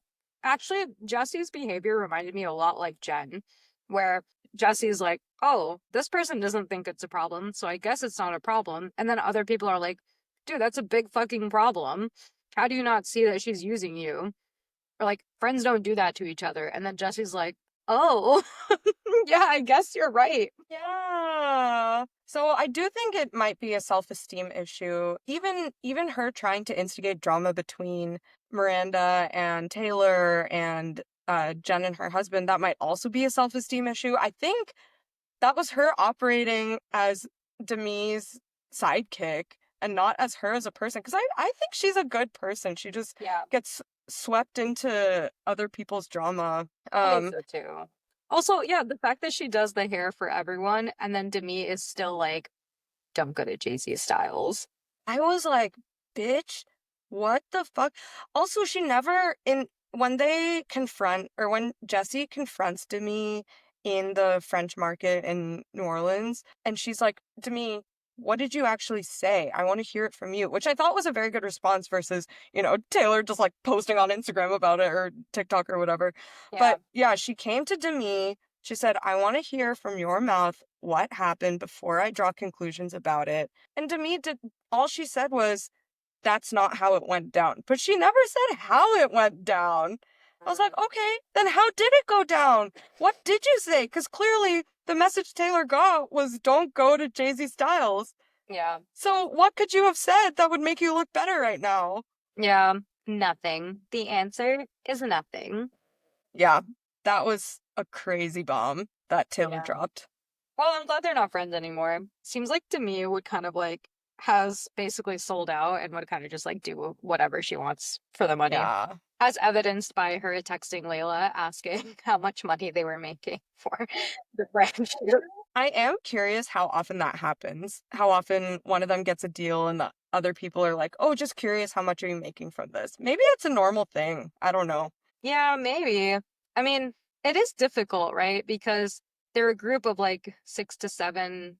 Actually, Jesse's behavior reminded me a lot like Jen, where Jesse's like, oh, this person doesn't think it's a problem, so I guess it's not a problem. And then other people are like, dude, that's a big fucking problem. How do you not see that she's using you? Or like, friends don't do that to each other. And then Jesse's like, oh, yeah, I guess you're right. Yeah. So I do think it might be a self-esteem issue. Even her trying to instigate drama between Miranda and Taylor and Jen and her husband, that might also be a self-esteem issue. I think that was her operating as Demi's sidekick and not as her as a person. Because I think she's a good person. She just Yeah, gets swept into other people's drama. I think so too. Also, yeah, the fact that she does the hair for everyone and then Demi is still like, don't go to JC Styles. I was like, bitch, what the fuck? Also, she never in when they confront or when Jessie confronts Demi in the French market in New Orleans, and she's like, Demi, what did you actually say? I want to hear it from you, which I thought was a very good response versus, Taylor just like posting on Instagram about it or TikTok or whatever. Yeah. But yeah, she came to Demi. She said, I want to hear from your mouth what happened before I draw conclusions about it. And Demi did all she said was, that's not how it went down. But she never said how it went down. I was like, okay, then how did it go down? What did you say? Because clearly the message Taylor got was don't go to Jay-Z Styles. Yeah. So what could you have said that would make you look better right now? Yeah. Nothing. The answer is nothing. Yeah, that was a crazy bomb that Taylor Yeah. dropped. Well, I'm glad they're not friends anymore. Seems like Demi would kind of like has basically sold out and would kind of just like do whatever she wants for the money. Yeah. As evidenced by her texting Layla asking how much money they were making for the brand shoot. I am curious how often that happens. How often one of them gets a deal and the other people are like, oh, just curious, how much are you making from this? Maybe it's a normal thing. I don't know. Yeah, maybe. I mean, it is difficult, right? Because they're a group of like 6 to 7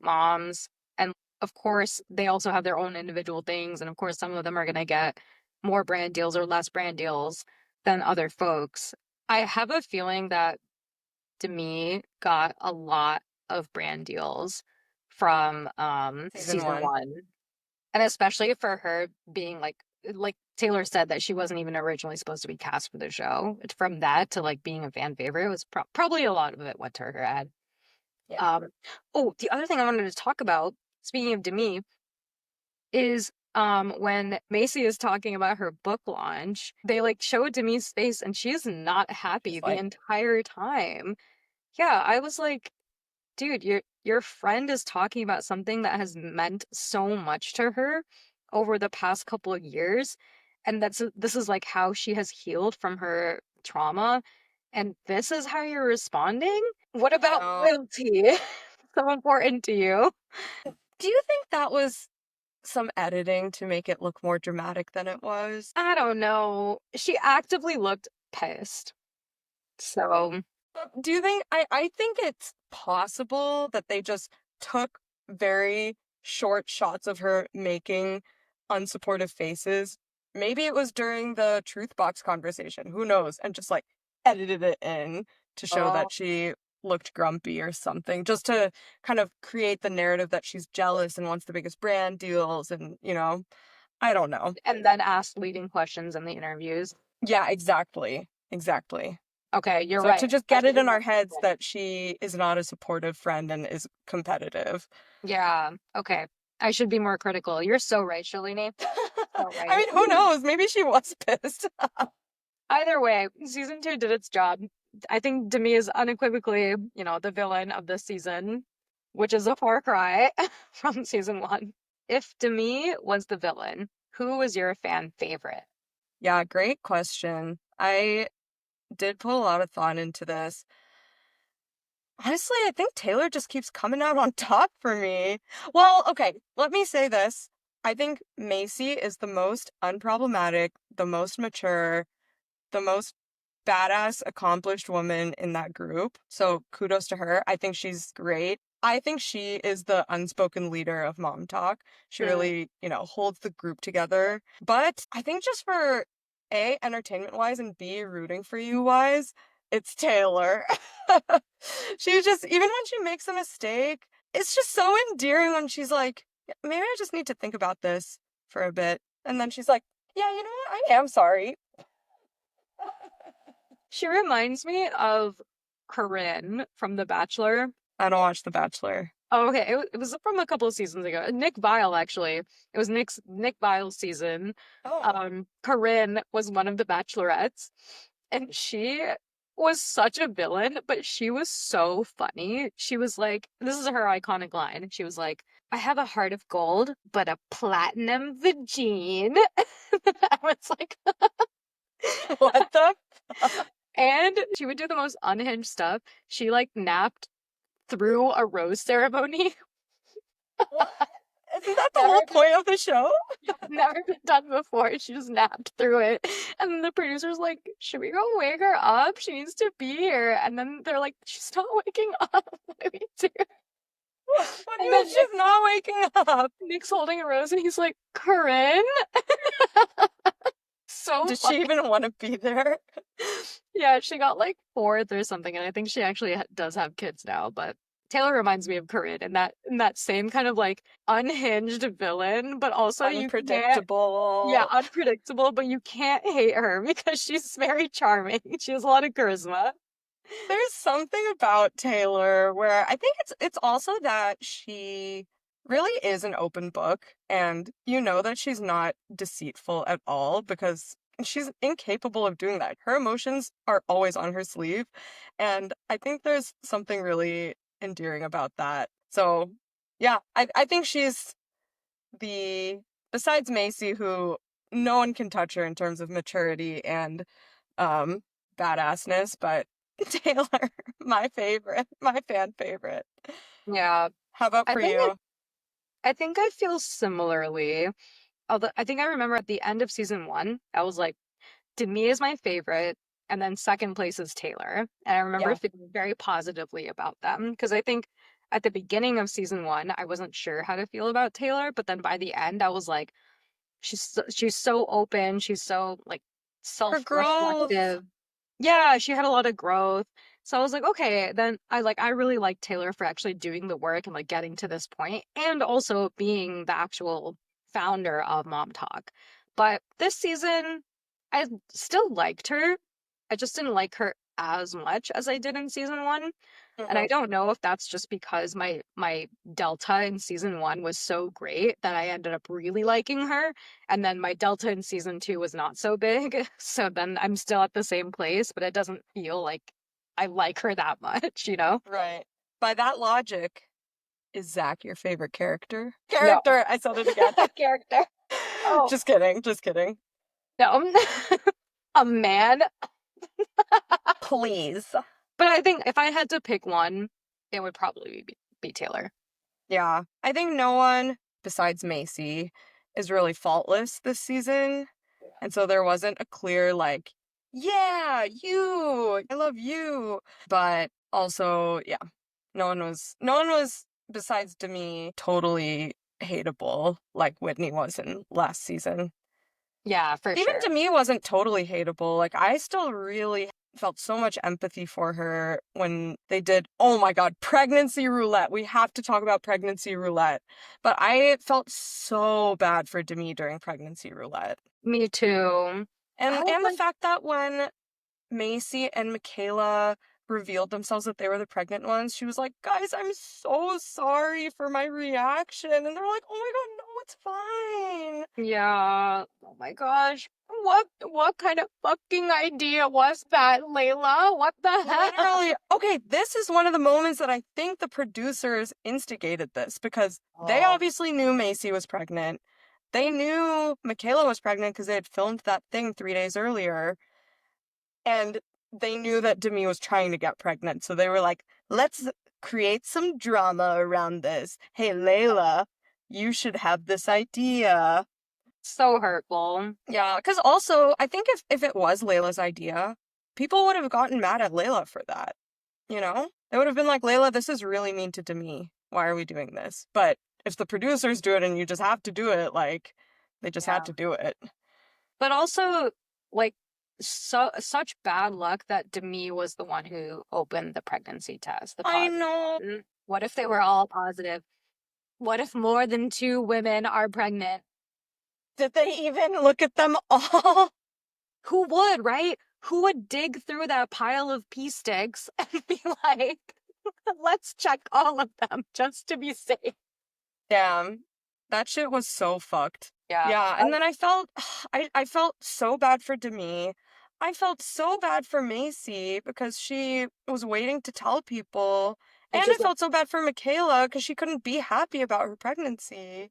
moms. And of course, they also have their own individual things. And of course, some of them are going to get more brand deals or less brand deals than other folks. I have a feeling that Demi got a lot of brand deals from Season season one. one. And especially for her being like Taylor said that she wasn't even originally supposed to be cast for the show. From that to like being a fan favorite, it was probably a lot of it went to her ad. Yeah. Um, oh, the other thing I wanted to talk about, speaking of Demi, is when Macy is talking about her book launch, they like show Demi's face and she is not happy Just the like, entire time. Yeah, I was like, dude, your friend is talking about something that has meant so much to her over the past couple of years, and this is like how she has healed from her trauma, and this is how you're responding? What I about know. loyalty? So important to you. Do you think that was some editing to make it look more dramatic than it was? I don't know. She actively looked pissed. So, Do you think I think it's possible that they just took very short shots of her making unsupportive faces? Maybe it was during the truth box conversation, who knows, and just like edited it in to show uh, that she looked grumpy or something, just to kind of create the narrative that she's jealous and wants the biggest brand deals and, I don't know. and then asked leading questions in the interviews. Yeah, exactly. Exactly. Okay, you're So to right. just I get should it be in more our heads critical. that she is not a supportive friend and is competitive. Yeah, okay. I should be more critical. You're so right, Shalini. So I right. mean, who knows? Maybe she was pissed. Either way, season two did its job. I think Demi is unequivocally, the villain of this season, which is a far cry from season one. If Demi was the villain, who was your fan favorite? Yeah, great question. I did put a lot of thought into this. Honestly, I think Taylor just keeps coming out on top for me. Well, okay, let me say this. I think Macy is the most unproblematic, the most mature, the most badass, accomplished woman in that group. So kudos to her. I think she's great. I think she is the unspoken leader of Mom Talk. She Mm, really, holds the group together. But I think just for A, entertainment wise, and B, rooting for you wise, it's Taylor. She's just, even when she makes a mistake, it's just so endearing when she's like, "Yeah, maybe I just need to think about this for a bit." And then she's like, "Yeah, you know what? I am sorry." She reminds me of Corinne from The Bachelor. I don't watch The Bachelor. Oh, okay. It was from a couple of seasons ago. Nick Vile, actually. It was Nick Vile's season. Oh. Corinne was one of the bachelorettes, and she was such a villain, but she was so funny. She was like, this is her iconic line. She was like, I have a heart of gold, but a platinum vagine. I was like, What the? and she would do the most unhinged stuff. She like napped through a rose ceremony. What? Isn't that the Never whole point of the show? never been done before. She just napped through it. And then the producer's like, should we go wake her up? She needs to be here. And then they're like, she's not waking up. What do we do? What do And you mean then she's not waking up? Nick's holding a rose and he's like, Corinne? So Does she funny. even want to be there? Yeah, she got like fourth or something. And I think she actually does have kids now. But Taylor reminds me of Corinne in that same kind of like unhinged villain, but also you can't. Yeah, Unpredictable. unpredictable, but you can't hate her because she's very charming. She has a lot of charisma. There's something about Taylor where I think it's also that she really is an open book, and you know that she's not deceitful at all because she's incapable of doing that. Her emotions are always on her sleeve, and I think there's something really endearing about that. So, yeah, I think she's the besides Macy, who no one can touch her in terms of maturity and um badassness, but Taylor, my favorite, my fan favorite. Yeah, How about I for think I, you? I think I feel similarly. Although I think I remember at the end of season one, I was like, Demi is my favorite, and then second place is Taylor. And I remember Yeah. feeling very positively about them because I think at the beginning of season one, I wasn't sure how to feel about Taylor, but then by the end, I was like, she's so open, she's so like Her growth. self-reflective. Yeah, she had a lot of growth. So I was like, okay, then I really like Taylor for actually doing the work and like getting to this point and also being the actual founder of Mom Talk. But this season, I still liked her. I just didn't like her as much as I did in season one. And I Mhm. don't know if that's just because my delta in season one was so great that I ended up really liking her, and then my delta in season two was not so big. So then I'm still at the same place, but it doesn't feel like I like her that much, you know? Right. By that logic, is Zach your favorite character? No. Character! I said it again. Character. Oh, Just kidding, just kidding. no. A man. Please. But I think if I had to pick one, it would probably be Taylor. Yeah. I think no one besides Macy is really faultless this season. And so there wasn't a clear, like, yeah, you, I love you. But also, yeah, no one was, besides Demi, totally hateable like Whitney was in last season. Yeah, for Even sure. Demi wasn't totally hateable. Like, I still really felt so much empathy for her when they did, oh my God, pregnancy roulette. We have to talk about pregnancy roulette. But I felt so bad for Demi during pregnancy roulette. Me too. I was And the like, fact that when Macy and Michaela revealed themselves that they were the pregnant ones, she was like, guys, I'm so sorry for my reaction. And they're like, oh my God, no, it's fine. yeah. Oh my gosh. What kind of fucking idea was that, Layla? What the hell? Literally, okay, this is one of the moments that I think the producers instigated this because they Oh. obviously knew Macy was pregnant. They knew Michaela was pregnant because they had filmed that thing 3 days earlier. And they knew that Demi was trying to get pregnant, so they were like, let's create some drama around this. Hey, Layla, you should have this idea. So hurtful. Yeah, because also, I think if it was Layla's idea, people would have gotten mad at Layla for that, you know? They would have been like, Layla, this is really mean to Demi. Why are we doing this? But if the producers do it and you just have to do it, like, they just had Yeah. to do it. But also, like, such bad luck that Demi was the one who opened the pregnancy test, the I positive know. one. What if they were all positive? What if more than 2 women are pregnant? Did they even look at them all? Who would, right? Who would dig through that pile of pea sticks and be like, let's check all of them just to be safe? Damn. That shit was so fucked. Yeah. Yeah, and then I felt I felt so bad for Demi. I felt so bad for Macy because she was waiting to tell people. And And I she's like, felt so bad for Michaela because she couldn't be happy about her pregnancy.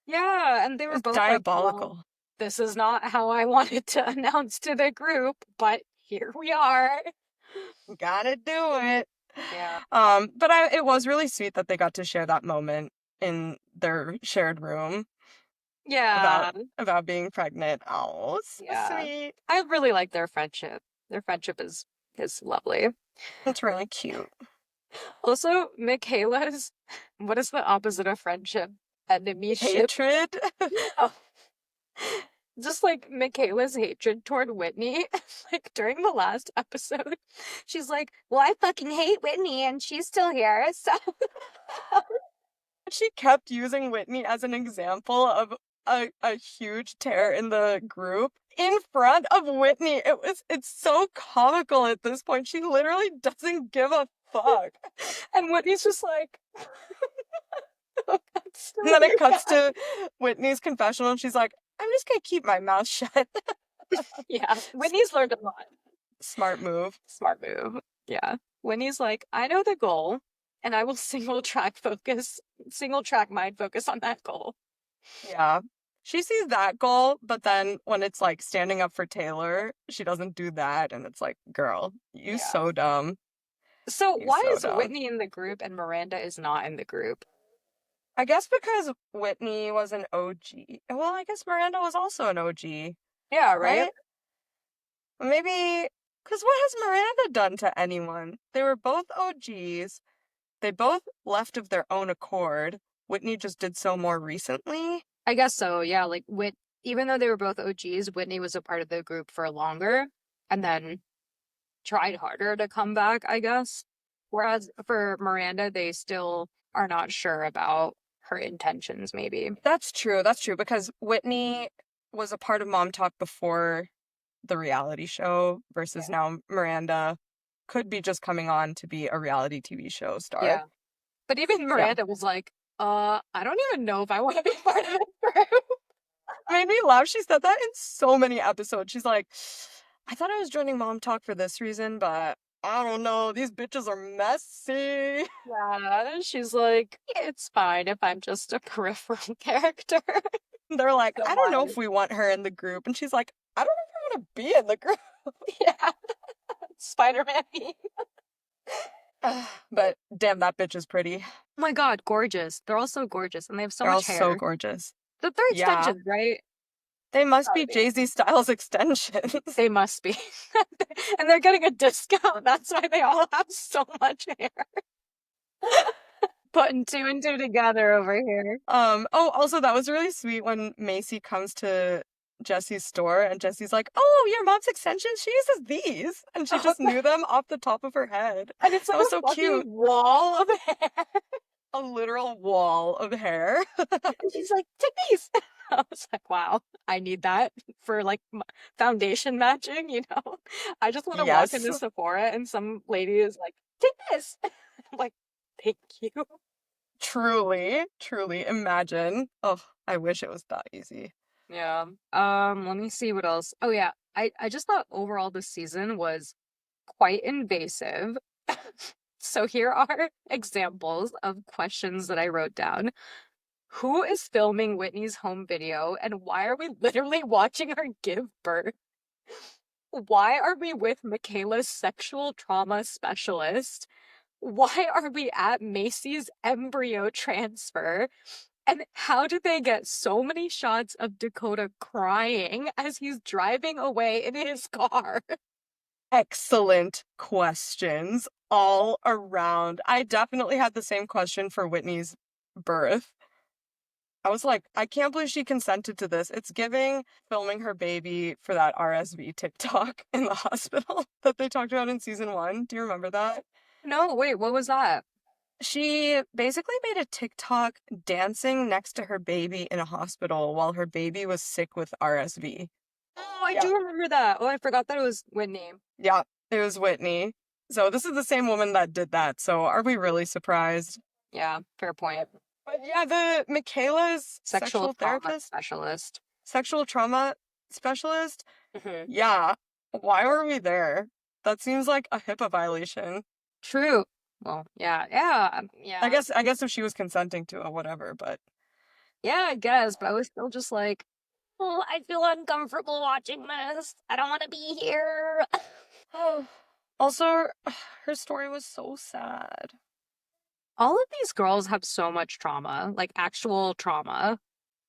yeah. And they It were was both like, well, diabolical. this is not how I wanted to announce to the group, but here we are. Gotta do it. Yeah. But it was really sweet that they got to share that moment in their shared room Yeah. about being pregnant. Oh, so Yeah. sweet. I really like their friendship. Their friendship is lovely. It's really cute. Also, Michaela's, what is the opposite of friendship? Enemyship. Hatred. Oh, just like Michaela's hatred toward Whitney, like during the last episode, she's like, well, I fucking hate Whitney and she's still here, so. She kept using Whitney as an example of a huge tear in the group in front of Whitney. It's so comical at this point. She literally doesn't give a fuck. And Whitney's just like, that's so And then it weird. cuts to Whitney's confessional and she's like, I'm just gonna keep my mouth shut. Yeah, Whitney's learned a lot. Smart move. Smart move. Yeah. Whitney's like, I know the goal, and I will single track mind focus on that goal. Yeah. She sees that goal, but then when it's like standing up for Taylor, she doesn't do that. And it's like, girl, you Yeah. so dumb. So You why so is dumb. Whitney in the group and Miranda is not in the group? I guess because Whitney was an OG. Well, I guess Miranda was also an OG, Yeah, right? right? Maybe, because what has Miranda done to anyone? They were both OGs. They both left of their own accord. Whitney just did so more recently. I guess so, yeah. Like even though they were both OGs, Whitney was a part of the group for longer and then tried harder to come back, I guess. Whereas for Miranda, they still are not sure about her intentions, maybe. That's true. That's true. Because Whitney was a part of Mom Talk before the reality show versus now Miranda could be just coming on to be a reality TV show star. Yeah. But even Miranda was like, I don't even know if I want to be part of this group. Made me laugh. She said that in so many episodes. She's like, I thought I was joining Mom Talk for this reason, but I don't know. These bitches are messy. Yeah, she's like, it's fine if I'm just a peripheral character. They're like, So I don't know why? if we want her in the group. And she's like, I don't know if I want to be in the group. Yeah. Spider-Man. But damn, that bitch is pretty. Oh my God, gorgeous. They're all so gorgeous and they have so They're all much hair. so gorgeous. They're Yeah. extensions, right? They must be Gotta be. Jay-Z Styles extensions. They must be. And they're getting a discount. That's why they all have so much hair. Putting two and two together over here. Also that was really sweet when Macy comes to Jesse's store and Jesse's like, oh, your mom's extensions? She uses these. And she just knew them off the top of her head. And it's like That was a so fucking cute. wall of hair. A literal wall of hair. And she's like, take these. I was like, wow, I need that for like foundation matching, you know? I just want to walk into Yes. Sephora and some lady is like, take this. I'm like, thank you. Truly, truly. Imagine. Oh, I wish it was that easy. Yeah. Let me see what else. Oh yeah. I just thought overall this season was quite invasive. So here are examples of questions that I wrote down. Who is filming Whitney's home video and why are we literally watching her give birth? Why are we with Michaela's sexual trauma specialist? Why are we at Macy's embryo transfer? And how did they get so many shots of Dakota crying as he's driving away in his car? Excellent questions all around. I definitely had the same question for Whitney's birth. I was like, I can't believe she consented to this. It's giving filming her baby for that RSV TikTok in the hospital that they talked about in season 1. Do you remember that? No, wait, what was that? She basically made a TikTok dancing next to her baby in a hospital while her baby was sick with RSV. Oh, I Yeah. do remember that. Oh, I forgot that it was Whitney. Yeah, it was Whitney. So this is the same woman that did that. So are we really surprised? Yeah, fair point. But yeah, the Michaela's Sexual sexual trauma therapist, specialist. sexual trauma specialist. Hmm. Yeah, why were we there? That seems like a HIPAA violation. True. Well, yeah. I guess if she was consenting to it, whatever, but Yeah, I guess, but I was still just like, oh, I feel uncomfortable watching this. I don't want to be here. also her story was so sad. All of these girls have so much trauma, like actual trauma.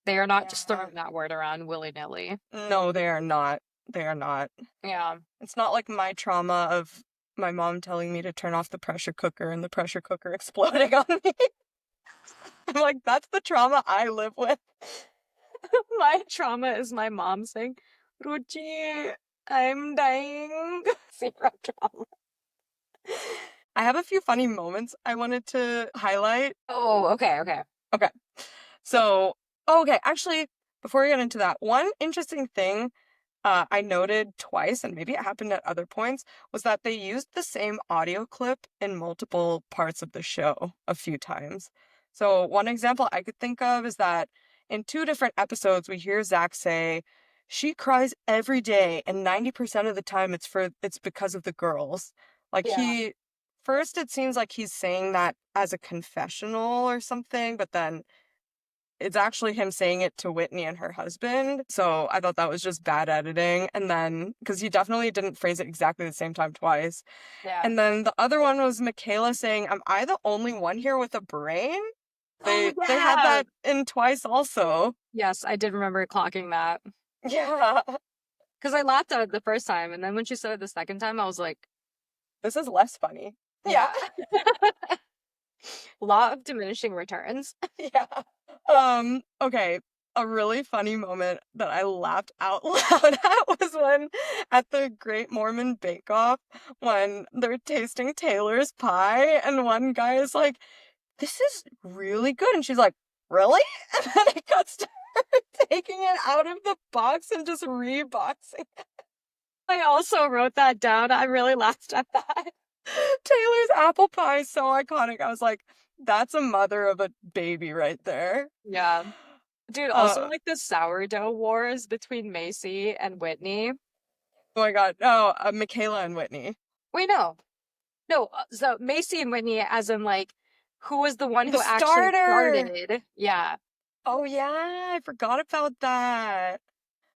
They are not just Yeah. throwing that word around willy-nilly. No, they are not. They are not. Yeah. It's not like my trauma of my mom telling me to turn off the pressure cooker and the pressure cooker exploding on me. I'm like, that's the trauma I live with. My trauma is my mom saying, Ruchi, I'm dying. Zero trauma. I have a few funny moments I wanted to highlight. Oh, okay. Okay. So, okay, actually, before we get into that, one interesting thing I noted twice, and maybe it happened at other points, was that they used the same audio clip in multiple parts of the show a few times. So one example I could think of is that in 2 different episodes, we hear Zach say, "She cries every day, and 90% of the time it's because of the girls." Like Yeah. first it seems like he's saying that as a confessional or something, but then it's actually him saying it to Whitney and her husband. So I thought that was just bad editing. And then, because he definitely didn't phrase it exactly the same time twice. Yeah. And then the other one was Michaela saying, "Am I the only one here with a brain?" Oh, They had yeah. that in twice also. Yes, I did remember clocking that. Yeah. Because I laughed at it the first time, and then when she said it the second time, I was like, This is less funny. yeah. Law of diminishing returns. Yeah. Okay. A really funny moment that I laughed out loud at was when at the Great Mormon Bake Off, when they're tasting Taylor's pie, and one guy is like, "This is really good." And she's like, "Really?" And then it cuts to her taking it out of the box and just reboxing. I also wrote that down. I really laughed at that. Taylor's apple pie is so iconic. I was like, that's a mother of a baby right there. Yeah. Dude, also like the sourdough wars between Macy and Whitney. Oh my god. Oh, Michaela and Whitney. Wait, no. No, so Macy and Whitney as in like who was the one The who actually starter. started. Yeah. Oh yeah, I forgot about that.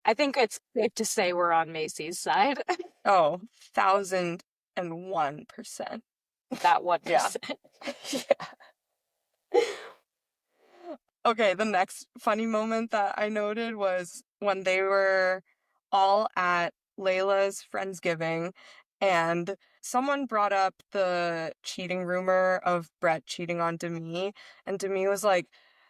I think it's safe to say we're on Macy's side. Oh, 1001%. That 1%. Yeah. Yeah. Okay, the next funny moment that I noted was when they were all at Layla's Friendsgiving and someone brought up the cheating rumor of Brett cheating on Demi, and Demi was like,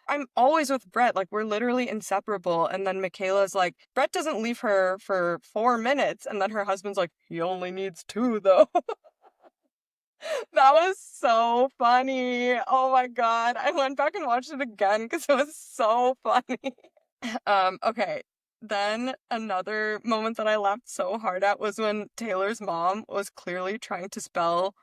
"I'm always with Brett, like we're literally inseparable." And then Michaela's like, "Brett doesn't leave her for 4 minutes." And then her husband's like, "He only needs 2 though." That was so funny. Oh my god. I went back and watched it again because it was so funny. Okay. Then another moment that I laughed so hard at was when Taylor's mom was clearly trying to spell.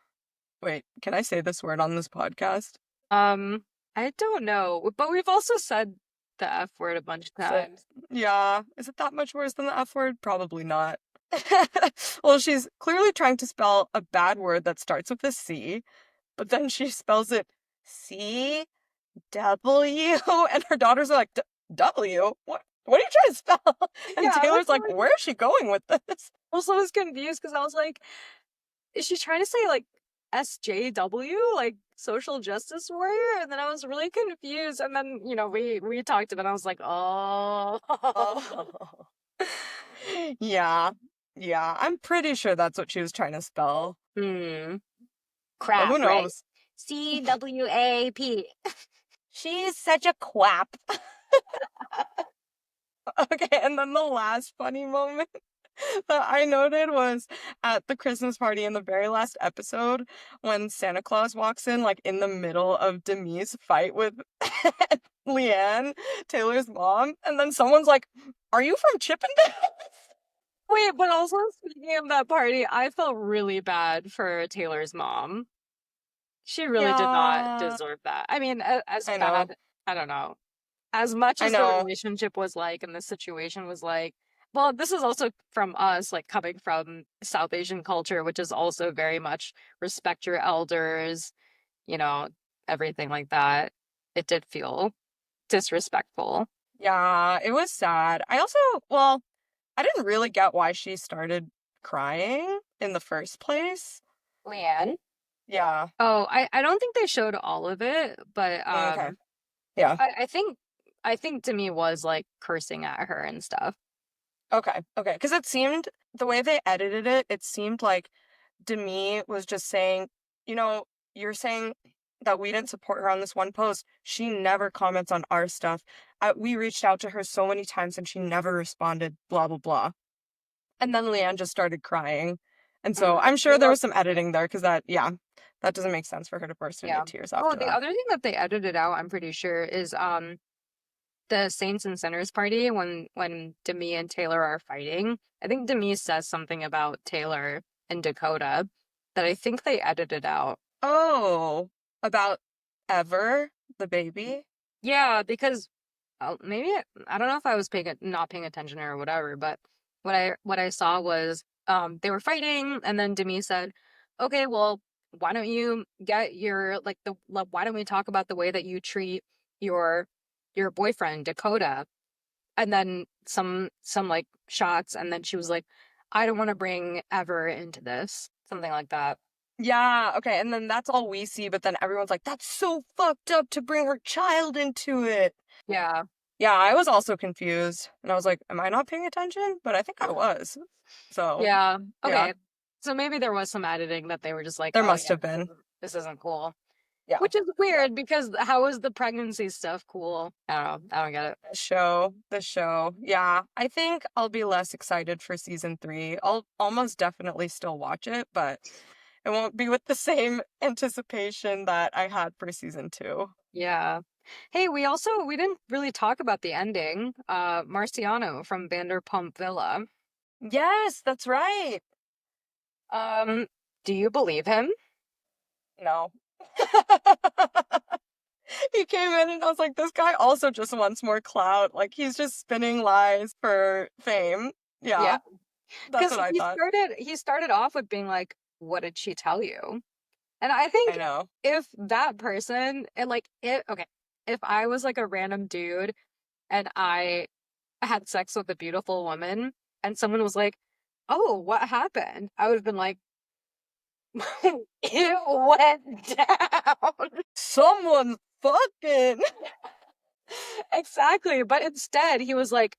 Wait, can I say this word on this podcast? I don't know, but we've also said the F word a bunch of times. Yeah. Is it that much worse than the F word? Probably not. Well, she's clearly trying to spell a bad word that starts with a C, but then she spells it C W, and her daughters are like, W? What? What are you trying to spell? And Yeah, I was Taylor's like, like, where is she going with this? also was confused because I was like, is she trying to say like SJW, like social justice warrior? And then I was really confused. And then, we talked about it. I was like, oh. Oh. Yeah. Yeah. I'm pretty sure that's what she was trying to spell. Hmm. But Crap, who right? knows? CWAP. She's such a quap. Okay, and then the last funny moment that I noted was at the Christmas party in the very last episode when Santa Claus walks in, like in the middle of Demi's fight with Leanne, Taylor's mom, and then someone's like, "Are you from Chippendale?" Wait, but also speaking of that party, I felt really bad for Taylor's mom. She really did not Yeah, deserve that. I mean, as I know, bad, I don't know. As much I as the know. relationship was like and the situation was like, well, this is also from us, like coming from South Asian culture, which is also very much respect your elders, you know, everything like that. It did feel disrespectful. Yeah, it was sad. Well, I didn't really get why she started crying in the first place. Leanne? Yeah, Oh, I don't think they showed all of it, but okay. Yeah. I think Demi was like cursing at her and stuff. Okay, okay. Because it seemed, the way they edited it, it seemed like Demi was just saying, you know, you're saying that we didn't support her on this one post. She never comments on our stuff. We reached out to her so many times and she never responded, blah, blah, blah. And then Leanne just started crying. And so I'm She sure there was was some editing there because that doesn't make sense for her to burst into Yeah. tears Oh, after the that. other thing that they edited out, I'm pretty sure, is the Saints and Sinners party when Demi and Taylor are fighting. I think Demi says something about Taylor and Dakota that I think they edited out. Oh, about Ever, the baby? Yeah, because maybe I don't know if I was not paying attention or whatever, but what I saw was they were fighting, and then Demi said, "Okay, well, why don't you get your why don't we talk about the way that you treat your your boyfriend Dakota?" And then some like shots, and then she was like, "I don't want to bring Ever into this," something like that. Yeah, okay, and then that's all we see, but then everyone's like, that's so fucked up to bring her child into it. Yeah, Yeah, I was also confused. And I was like, am I not paying attention? But I think I was. So, yeah. yeah, Okay, so maybe there was some editing that they were just like, there "Oh must yeah, have been. this isn't cool." Yeah. Which is Yeah. weird because how is the pregnancy stuff cool? I don't know. I don't get it. The show. Yeah, I think I'll be less excited for season 3. I'll almost definitely still watch it, but it won't be with the same anticipation that I had for season 2. Yeah. Hey, we didn't really talk about the ending. Marciano from Vanderpump Villa. Yes, that's right. Um, do you believe him? No. He came in and I was like, this guy also just wants more clout. Like, he's just spinning lies for fame. Yeah. Yeah, that's Because what I thought. he started off with being like, "What did she tell you?" And I I think know. if that person and like it okay, if I was like a random dude and I had sex with a beautiful woman and someone was like, "Oh, what happened?" I would have been like, "It went down." Someone fucking. Exactly. But instead, he was like,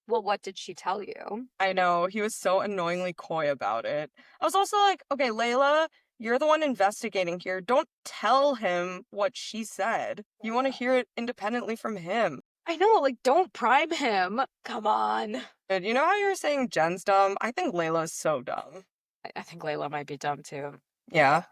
"Well, what did she tell you?" I know. He was so annoyingly coy about it. I was also like, okay, Layla, you're the one investigating here. Don't tell him what she said. You want to hear it independently from him. I know, like, don't prime him. Come on. And you know how you were saying Jen's dumb? I think Layla's so dumb. I think Layla might be dumb too. Yeah.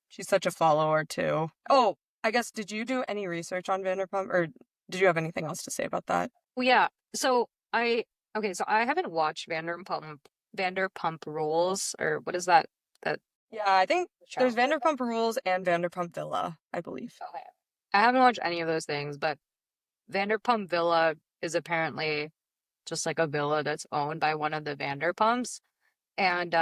She's such a follower too. Oh, I guess did you do any research on Vanderpump or did you have anything else to say about that? Well, yeah. So I haven't watched Vanderpump Rules, or what is that Yeah, I think show? there's Vanderpump Rules and Vanderpump Villa, I believe. Okay. I haven't watched any of those things, but Vanderpump Villa is apparently just like a villa that's owned by one of the Vanderpumps. And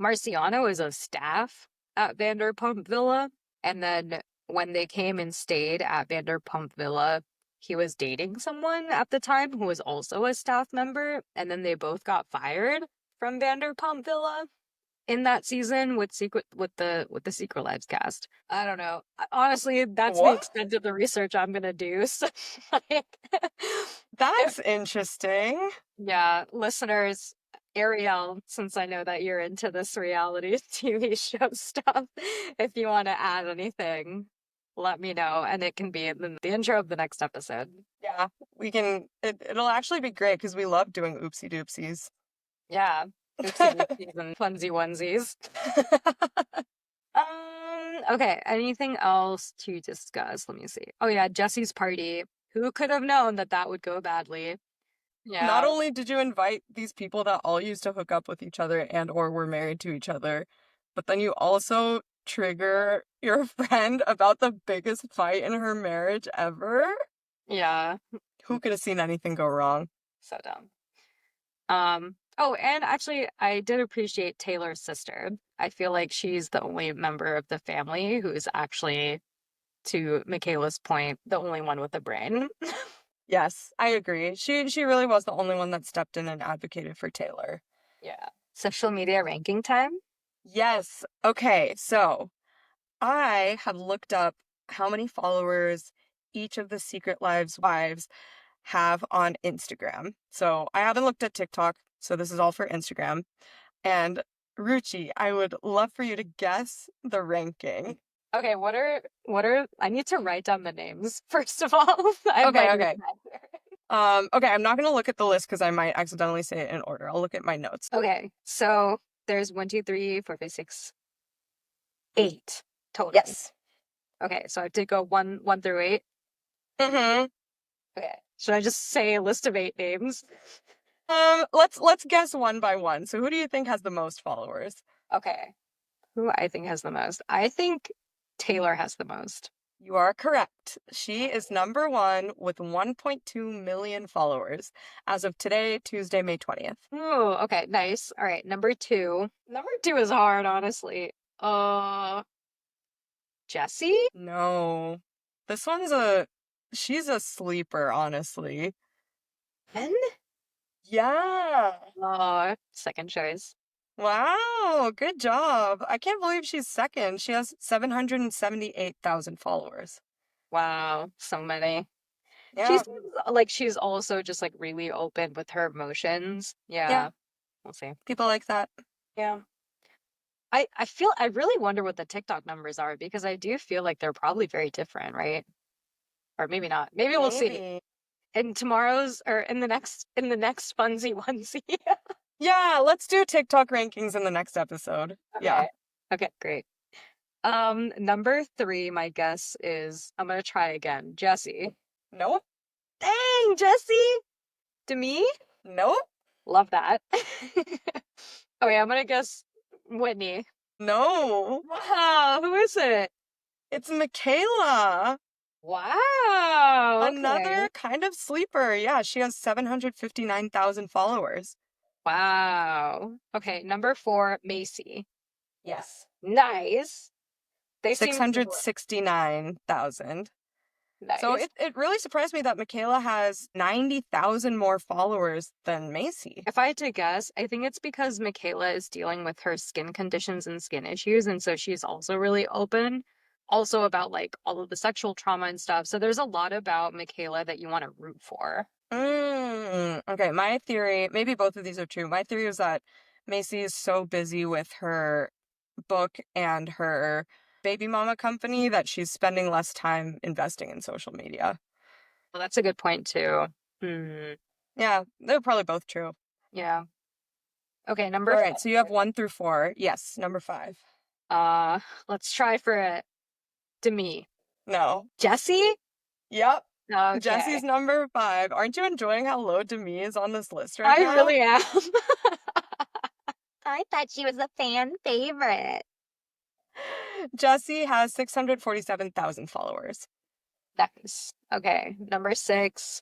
Marciano is a staff at Vanderpump Villa. And then when they came and stayed at Vanderpump Villa, he was dating someone at the time who was also a staff member, and then they both got fired from Vanderpump Villa in that season with the Secret Lives cast. I don't know. Honestly, that's the What? extent of the research I'm gonna do. So, like, That's interesting. yeah, listeners, Ariel, since I know that you're into this reality TV show stuff, if you want to add anything, let me know, and it can be in the intro of the next episode. Yeah, we can. It'll actually be great because we love doing oopsie doopsies. Yeah, oopsie doopsies and funsy onesies. Okay, anything else to discuss? Let me see. Oh yeah, Jesse's party. Who could have known that that would go badly? Not Yeah, only did you invite these people that all used to hook up with each other and or were married to each other, but then you also trigger your friend about the biggest fight in her marriage ever. yeah, Who could have seen anything go wrong? so dumb. Oh, and actually, I did appreciate Taylor's sister. I feel like she's the only member of the family who's actually, to Michaela's point, the only one with a brain. Yes, I agree. She really was the only one that stepped in and advocated for Taylor. Yeah. Social media ranking time? Yes. Okay, so I have looked up how many followers each of the Secret Lives wives have on Instagram. So I haven't looked at TikTok, so this is all for Instagram. And Ruchi, I would love for you to guess the ranking. Okay, what are I need to write down the names first of all. I Okay, might okay. remember. Okay, I'm not gonna look at the list because I might accidentally say it in order. I'll look at my notes. Okay, so there's 1, 2, 3, 4, 5, 6, 8 total. Yes. Okay, so I did go one through 8. Mm-hmm. Okay. Should I just say a list of 8 names? Let's guess one by one. So who do you think has the most followers? Okay. Who I think has the most? I think Taylor has the most. You are correct. She is number one with 1.2 million followers as of today, Tuesday, May 20th. Oh, okay, nice. All right, number 2. Number 2 is hard, honestly. Jessie? No. This she's a sleeper, honestly. Ben? Yeah. Second choice. Wow, good job. I can't believe she's second. She has 778,000 followers. Wow, so many. She Yeah. seems like she's also just like really open with her emotions. Yeah, Yeah, we'll see. people like that. Yeah. I really wonder what the TikTok numbers are because I do feel like they're probably very different, right? Or maybe not. Maybe we'll see. Maybe. In tomorrow's or in the next funsy onesie. Yeah, let's do TikTok rankings in the next episode. Yeah. Okay. Okay, great. Number 3, my guess is I'm gonna try again. Jessie. Nope. Dang, Jessie! To me? Nope. Love that. Okay, I'm gonna guess Whitney. No. Wow, who is it? It's Michaela. Wow. Another Okay. kind of sleeper. Yeah, she has 759,000 followers. Wow. Okay, number 4, Macy. Yes. Nice. They seem similar. 669,000. So Nice. it really surprised me that Michaela has 90,000 more followers than Macy. If I had to guess, I think it's because Michaela is dealing with her skin conditions and skin issues, and so she's also really open, also about like all of the sexual trauma and stuff. So there's a lot about Michaela that you want to root for. Okay, my theory, maybe both of these are true. My theory is that Macy is so busy with her book and her baby mama company that she's spending less time investing in social media. Well, that's a good point too. Hmm. Yeah, they're probably both true. Yeah. Okay, number All five. right, so you have 1 through 4. Yes, number 5. Let's try for it. Demi. No. Jessie? Yep. Okay. Jesse's number 5. Aren't you enjoying how low Demi is on this list right I now? really am. I thought she was a fan favorite. Jesse has 647,000 followers. Nice. Okay, number 6,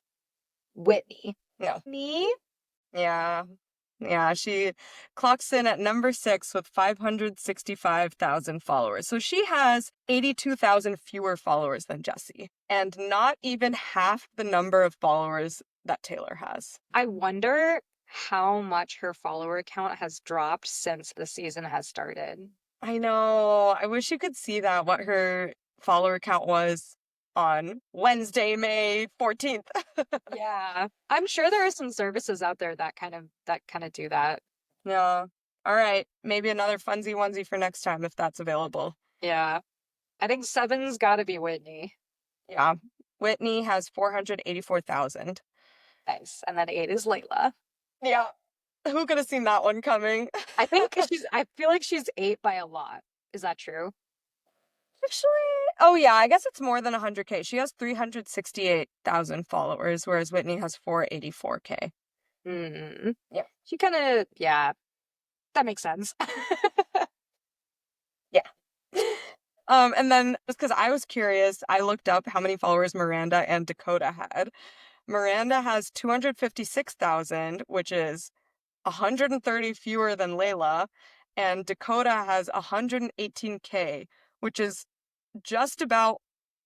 Whitney. No. Me? Yeah. Yeah, she clocks in at number 6 with 565,000 followers. So she has 82,000 fewer followers than Jessie, and not even half the number of followers that Taylor has. I wonder how much her follower count has dropped since the season has started. I know. I wish you could see that, what her follower count was on Wednesday, May 14th. Yeah. I'm sure there are some services out there that kind of do that. Yeah. All right. Maybe another funsy onesie for next time if that's available. Yeah. I think seven's got to be Whitney. Yeah. Whitney has 484,000. Nice. And then eight is Layla. Yeah. Who could have seen that one coming? I feel like she's eight by a lot. Is that true? Actually, oh yeah, I guess it's more than 100K. She has 368,000 followers, whereas Whitney has 484K. Mm. Yeah. She kind of, yeah, that makes sense. Yeah. And then just because I was curious, I looked up how many followers Miranda and Dakota had. Miranda has 256,000, which is 130 fewer than Layla, and Dakota has 118K, which is just about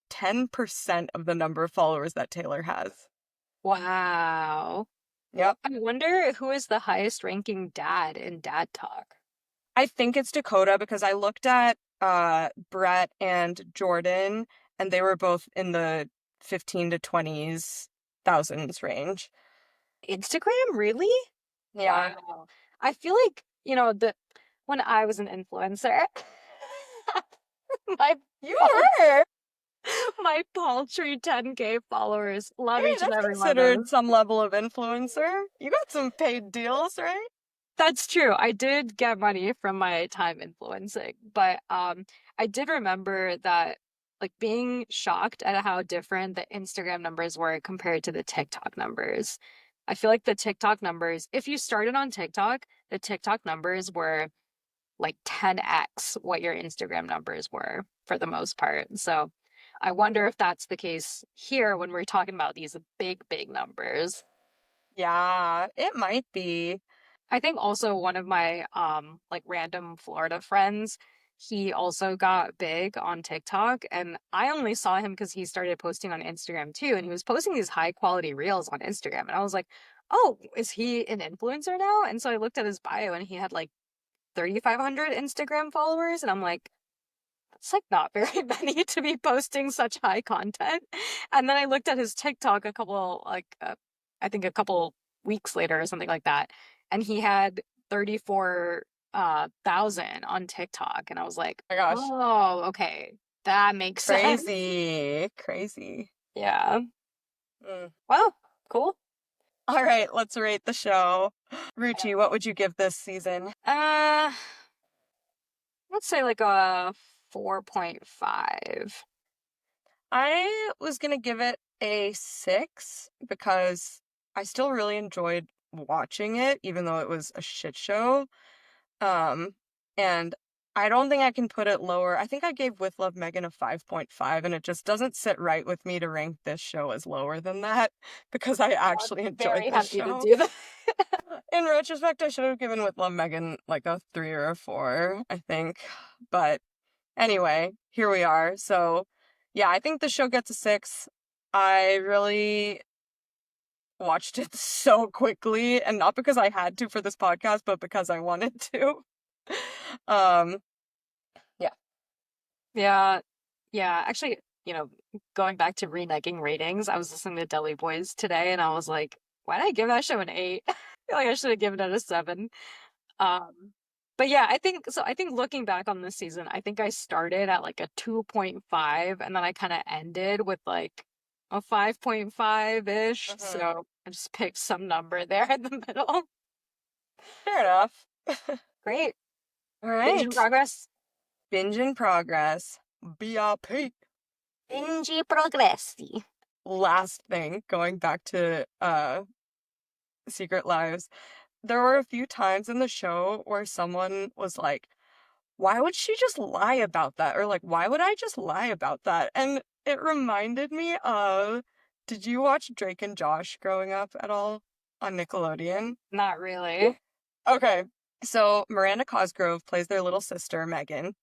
10% of the number of followers that Taylor has. Wow. Yep. I wonder who is the highest ranking dad in Dad Talk. I think it's Dakota because I looked at Brett and Jordan, and they were both in the 15 to 20s thousands range. Instagram, really? Yeah. Wow. I feel like, when I was an influencer, my You were. my paltry 10K followers. Love Hey, each and that's every one of considered them. some level of influencer. You got some paid deals, right? That's true. I did get money from my time influencing, but I did remember that like being shocked at how different the Instagram numbers were compared to the TikTok numbers. I feel like the TikTok numbers, if you started on TikTok, the TikTok numbers were like 10x what your Instagram numbers were for the most part. So I wonder if that's the case here when we're talking about these big, big numbers. Yeah, it might be. I think also one of my like random Florida friends, he also got big on TikTok and I only saw him because he started posting on Instagram too and he was posting these high quality reels on Instagram and I was like, "Oh, is he an influencer now?" And so I looked at his bio and he had like 3,500 Instagram followers and I'm like, it's like not very many to be posting such high content. And then I looked at his TikTok I think a couple weeks later or something like that, and he had 34 thousand on TikTok, and I was like, Oh my gosh. oh, okay, that makes sense. Crazy. Crazy. Yeah. Mm. Well, cool. All right, let's rate the show. Ruchi, what would you give this season? Uh, let's say like a 4.5. I was gonna give it a 6 because I still really enjoyed watching it, even though it was a shit show. Um, and I don't think I can put it lower. I think I gave With Love Megan a 5.5, and it just doesn't sit right with me to rank this show as lower than that because I actually I'm enjoyed very this happy to show. do that. In retrospect, I should have given With Love Megan like a 3 or a 4, I think. But anyway, here we are. So, yeah, I think the show gets a 6. I really watched it so quickly, and not because I had to for this podcast, but because I wanted to. Um, yeah. Yeah. Yeah. Actually, going back to reneging ratings, I was listening to Deli Boys today and I was like, why did I give that show an 8? I feel like I should have given it a 7. Um, but yeah, I think looking back on this season, I think I started at like a 2.5 and then I kind of ended with like a 5.5-ish. Mhm. So I just picked some number there in the middle. Fair enough. Great. All Binge in right. progress. Binge in progress. BRP. Binge progressi. Last thing, going back to Secret Lives. There were a few times in the show where someone was like, why would she just lie about that? Or like, why would I just lie about that? And it reminded me of, did you watch Drake and Josh growing up at all on Nickelodeon? Not really. Okay. So Miranda Cosgrove plays their little sister, Megan,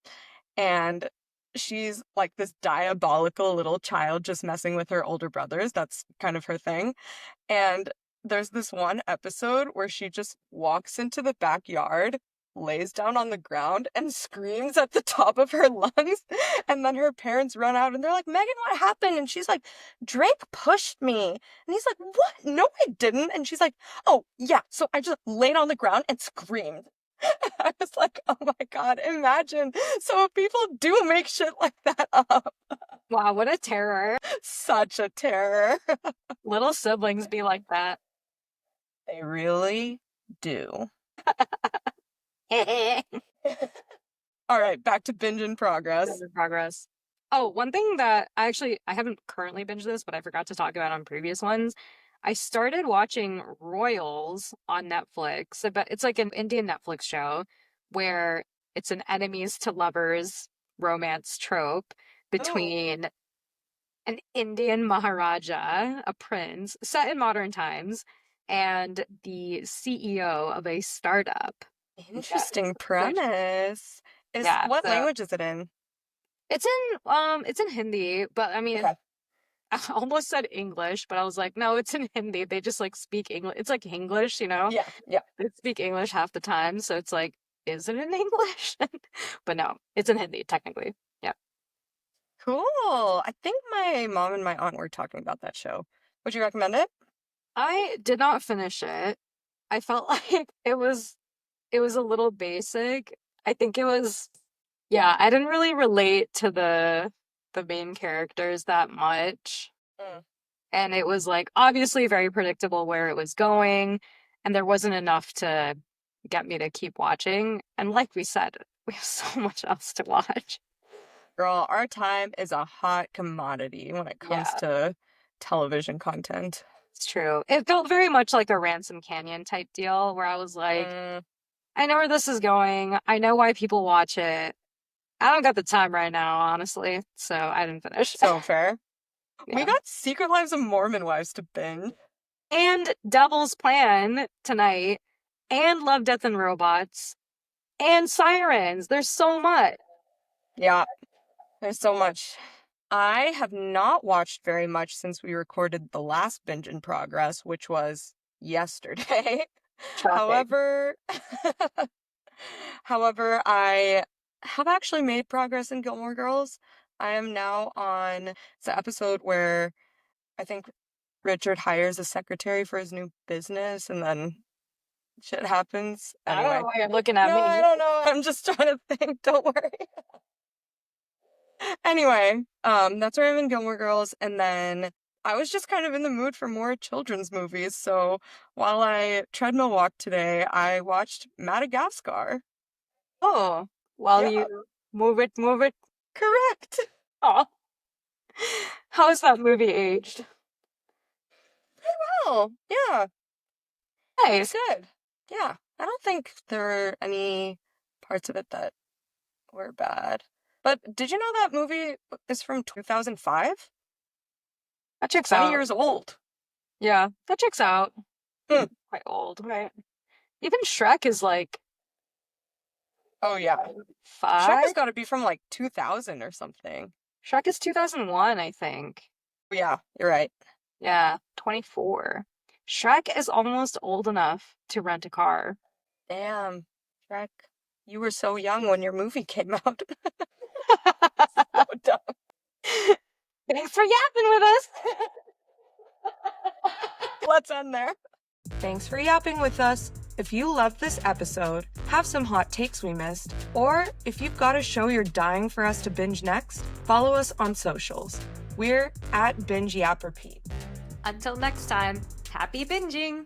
and she's like this diabolical little child just messing with her older brothers. That's kind of her thing. And there's this one episode where she just walks into the backyard, lays down on the ground, and screams at the top of her lungs. And then her parents run out and they're like, Megan, what happened? And she's like, Drake pushed me. And he's like, what? No, I didn't. And she's like, oh, yeah. So I just laid on the ground and screamed. I was like, oh my God, imagine. So people do make shit like that up. Wow, what a terror. Such a terror. Little siblings be like that. They really do. All right, back to binge in progress. Still in progress. Oh, one thing that I haven't currently binged this, but I forgot to talk about on previous ones. I started watching Royals on Netflix. But it's like an Indian Netflix show where it's an enemies to lovers romance trope between an Indian Maharaja, a prince, set in modern times, and the CEO of a startup. Interesting premise. Yeah, What so language is it in? it's in Hindi, but I mean, Okay. I almost said English, but I was like, no, it's in Hindi. They just like speak English. It's like English, you know? Yeah, yeah. They speak English half the time, so it's like, is it in English? But no, it's in Hindi, technically. Yeah. Cool. I think my mom and my aunt were talking about that show. Would you recommend it? I did not finish it. I felt like it was a little basic. I think it was, yeah, I didn't really relate to the main characters that much. Mm. And it was like obviously very predictable where it was going, and there wasn't enough to get me to keep watching. And like we said, we have so much else to watch. Girl, our time is a hot commodity when it comes Yeah, to television content. it's true. It felt very much like a Ransom Canyon type deal where I was like, Mm, I know where this is going. I know why people watch it. I don't got the time right now, honestly, so I didn't finish. so fair. We Yeah. got Secret Lives of Mormon Wives to binge. And Devil's Plan tonight, and Love, Death, and Robots, and Sirens. There's so much. Yeah, there's so much. I have not watched very much since we recorded the last binge in progress, which was yesterday. Shocking. However, I have actually made progress in Gilmore Girls. I am now on the episode where I think Richard hires a secretary for his new business and then shit happens. I don't Anyway. know why you're looking at No, me. I don't know. I'm just trying to think. Don't worry. Anyway, that's where I'm in Gilmore Girls, and then I was just kind of in the mood for more children's movies, so while I treadmill walked today, I watched Madagascar. Oh, while Yeah, you move it, move it. correct. Oh, how is that movie aged? Well, yeah, it's Nice. good. Yeah, I don't think there were any parts of it that were bad. But did you know that movie is from 2005? That checks 20 out. years old. Yeah, that checks out. Hmm. Quite old, right? Even Shrek is like Oh, yeah. Shrek 5. has got to be from like 2000 or something. Shrek is 2001, I think. Yeah, you're right. Yeah, 24. Shrek is almost old enough to rent a car. Damn, Shrek, you were so young when your movie came out. So dumb. Thanks for yapping with us. Let's end there. Thanks for yapping with us. If you loved this episode, have some hot takes we missed, or if you've got a show you're dying for us to binge next, follow us on socials. We're at Binge Yap Repeat. Until next time, happy binging.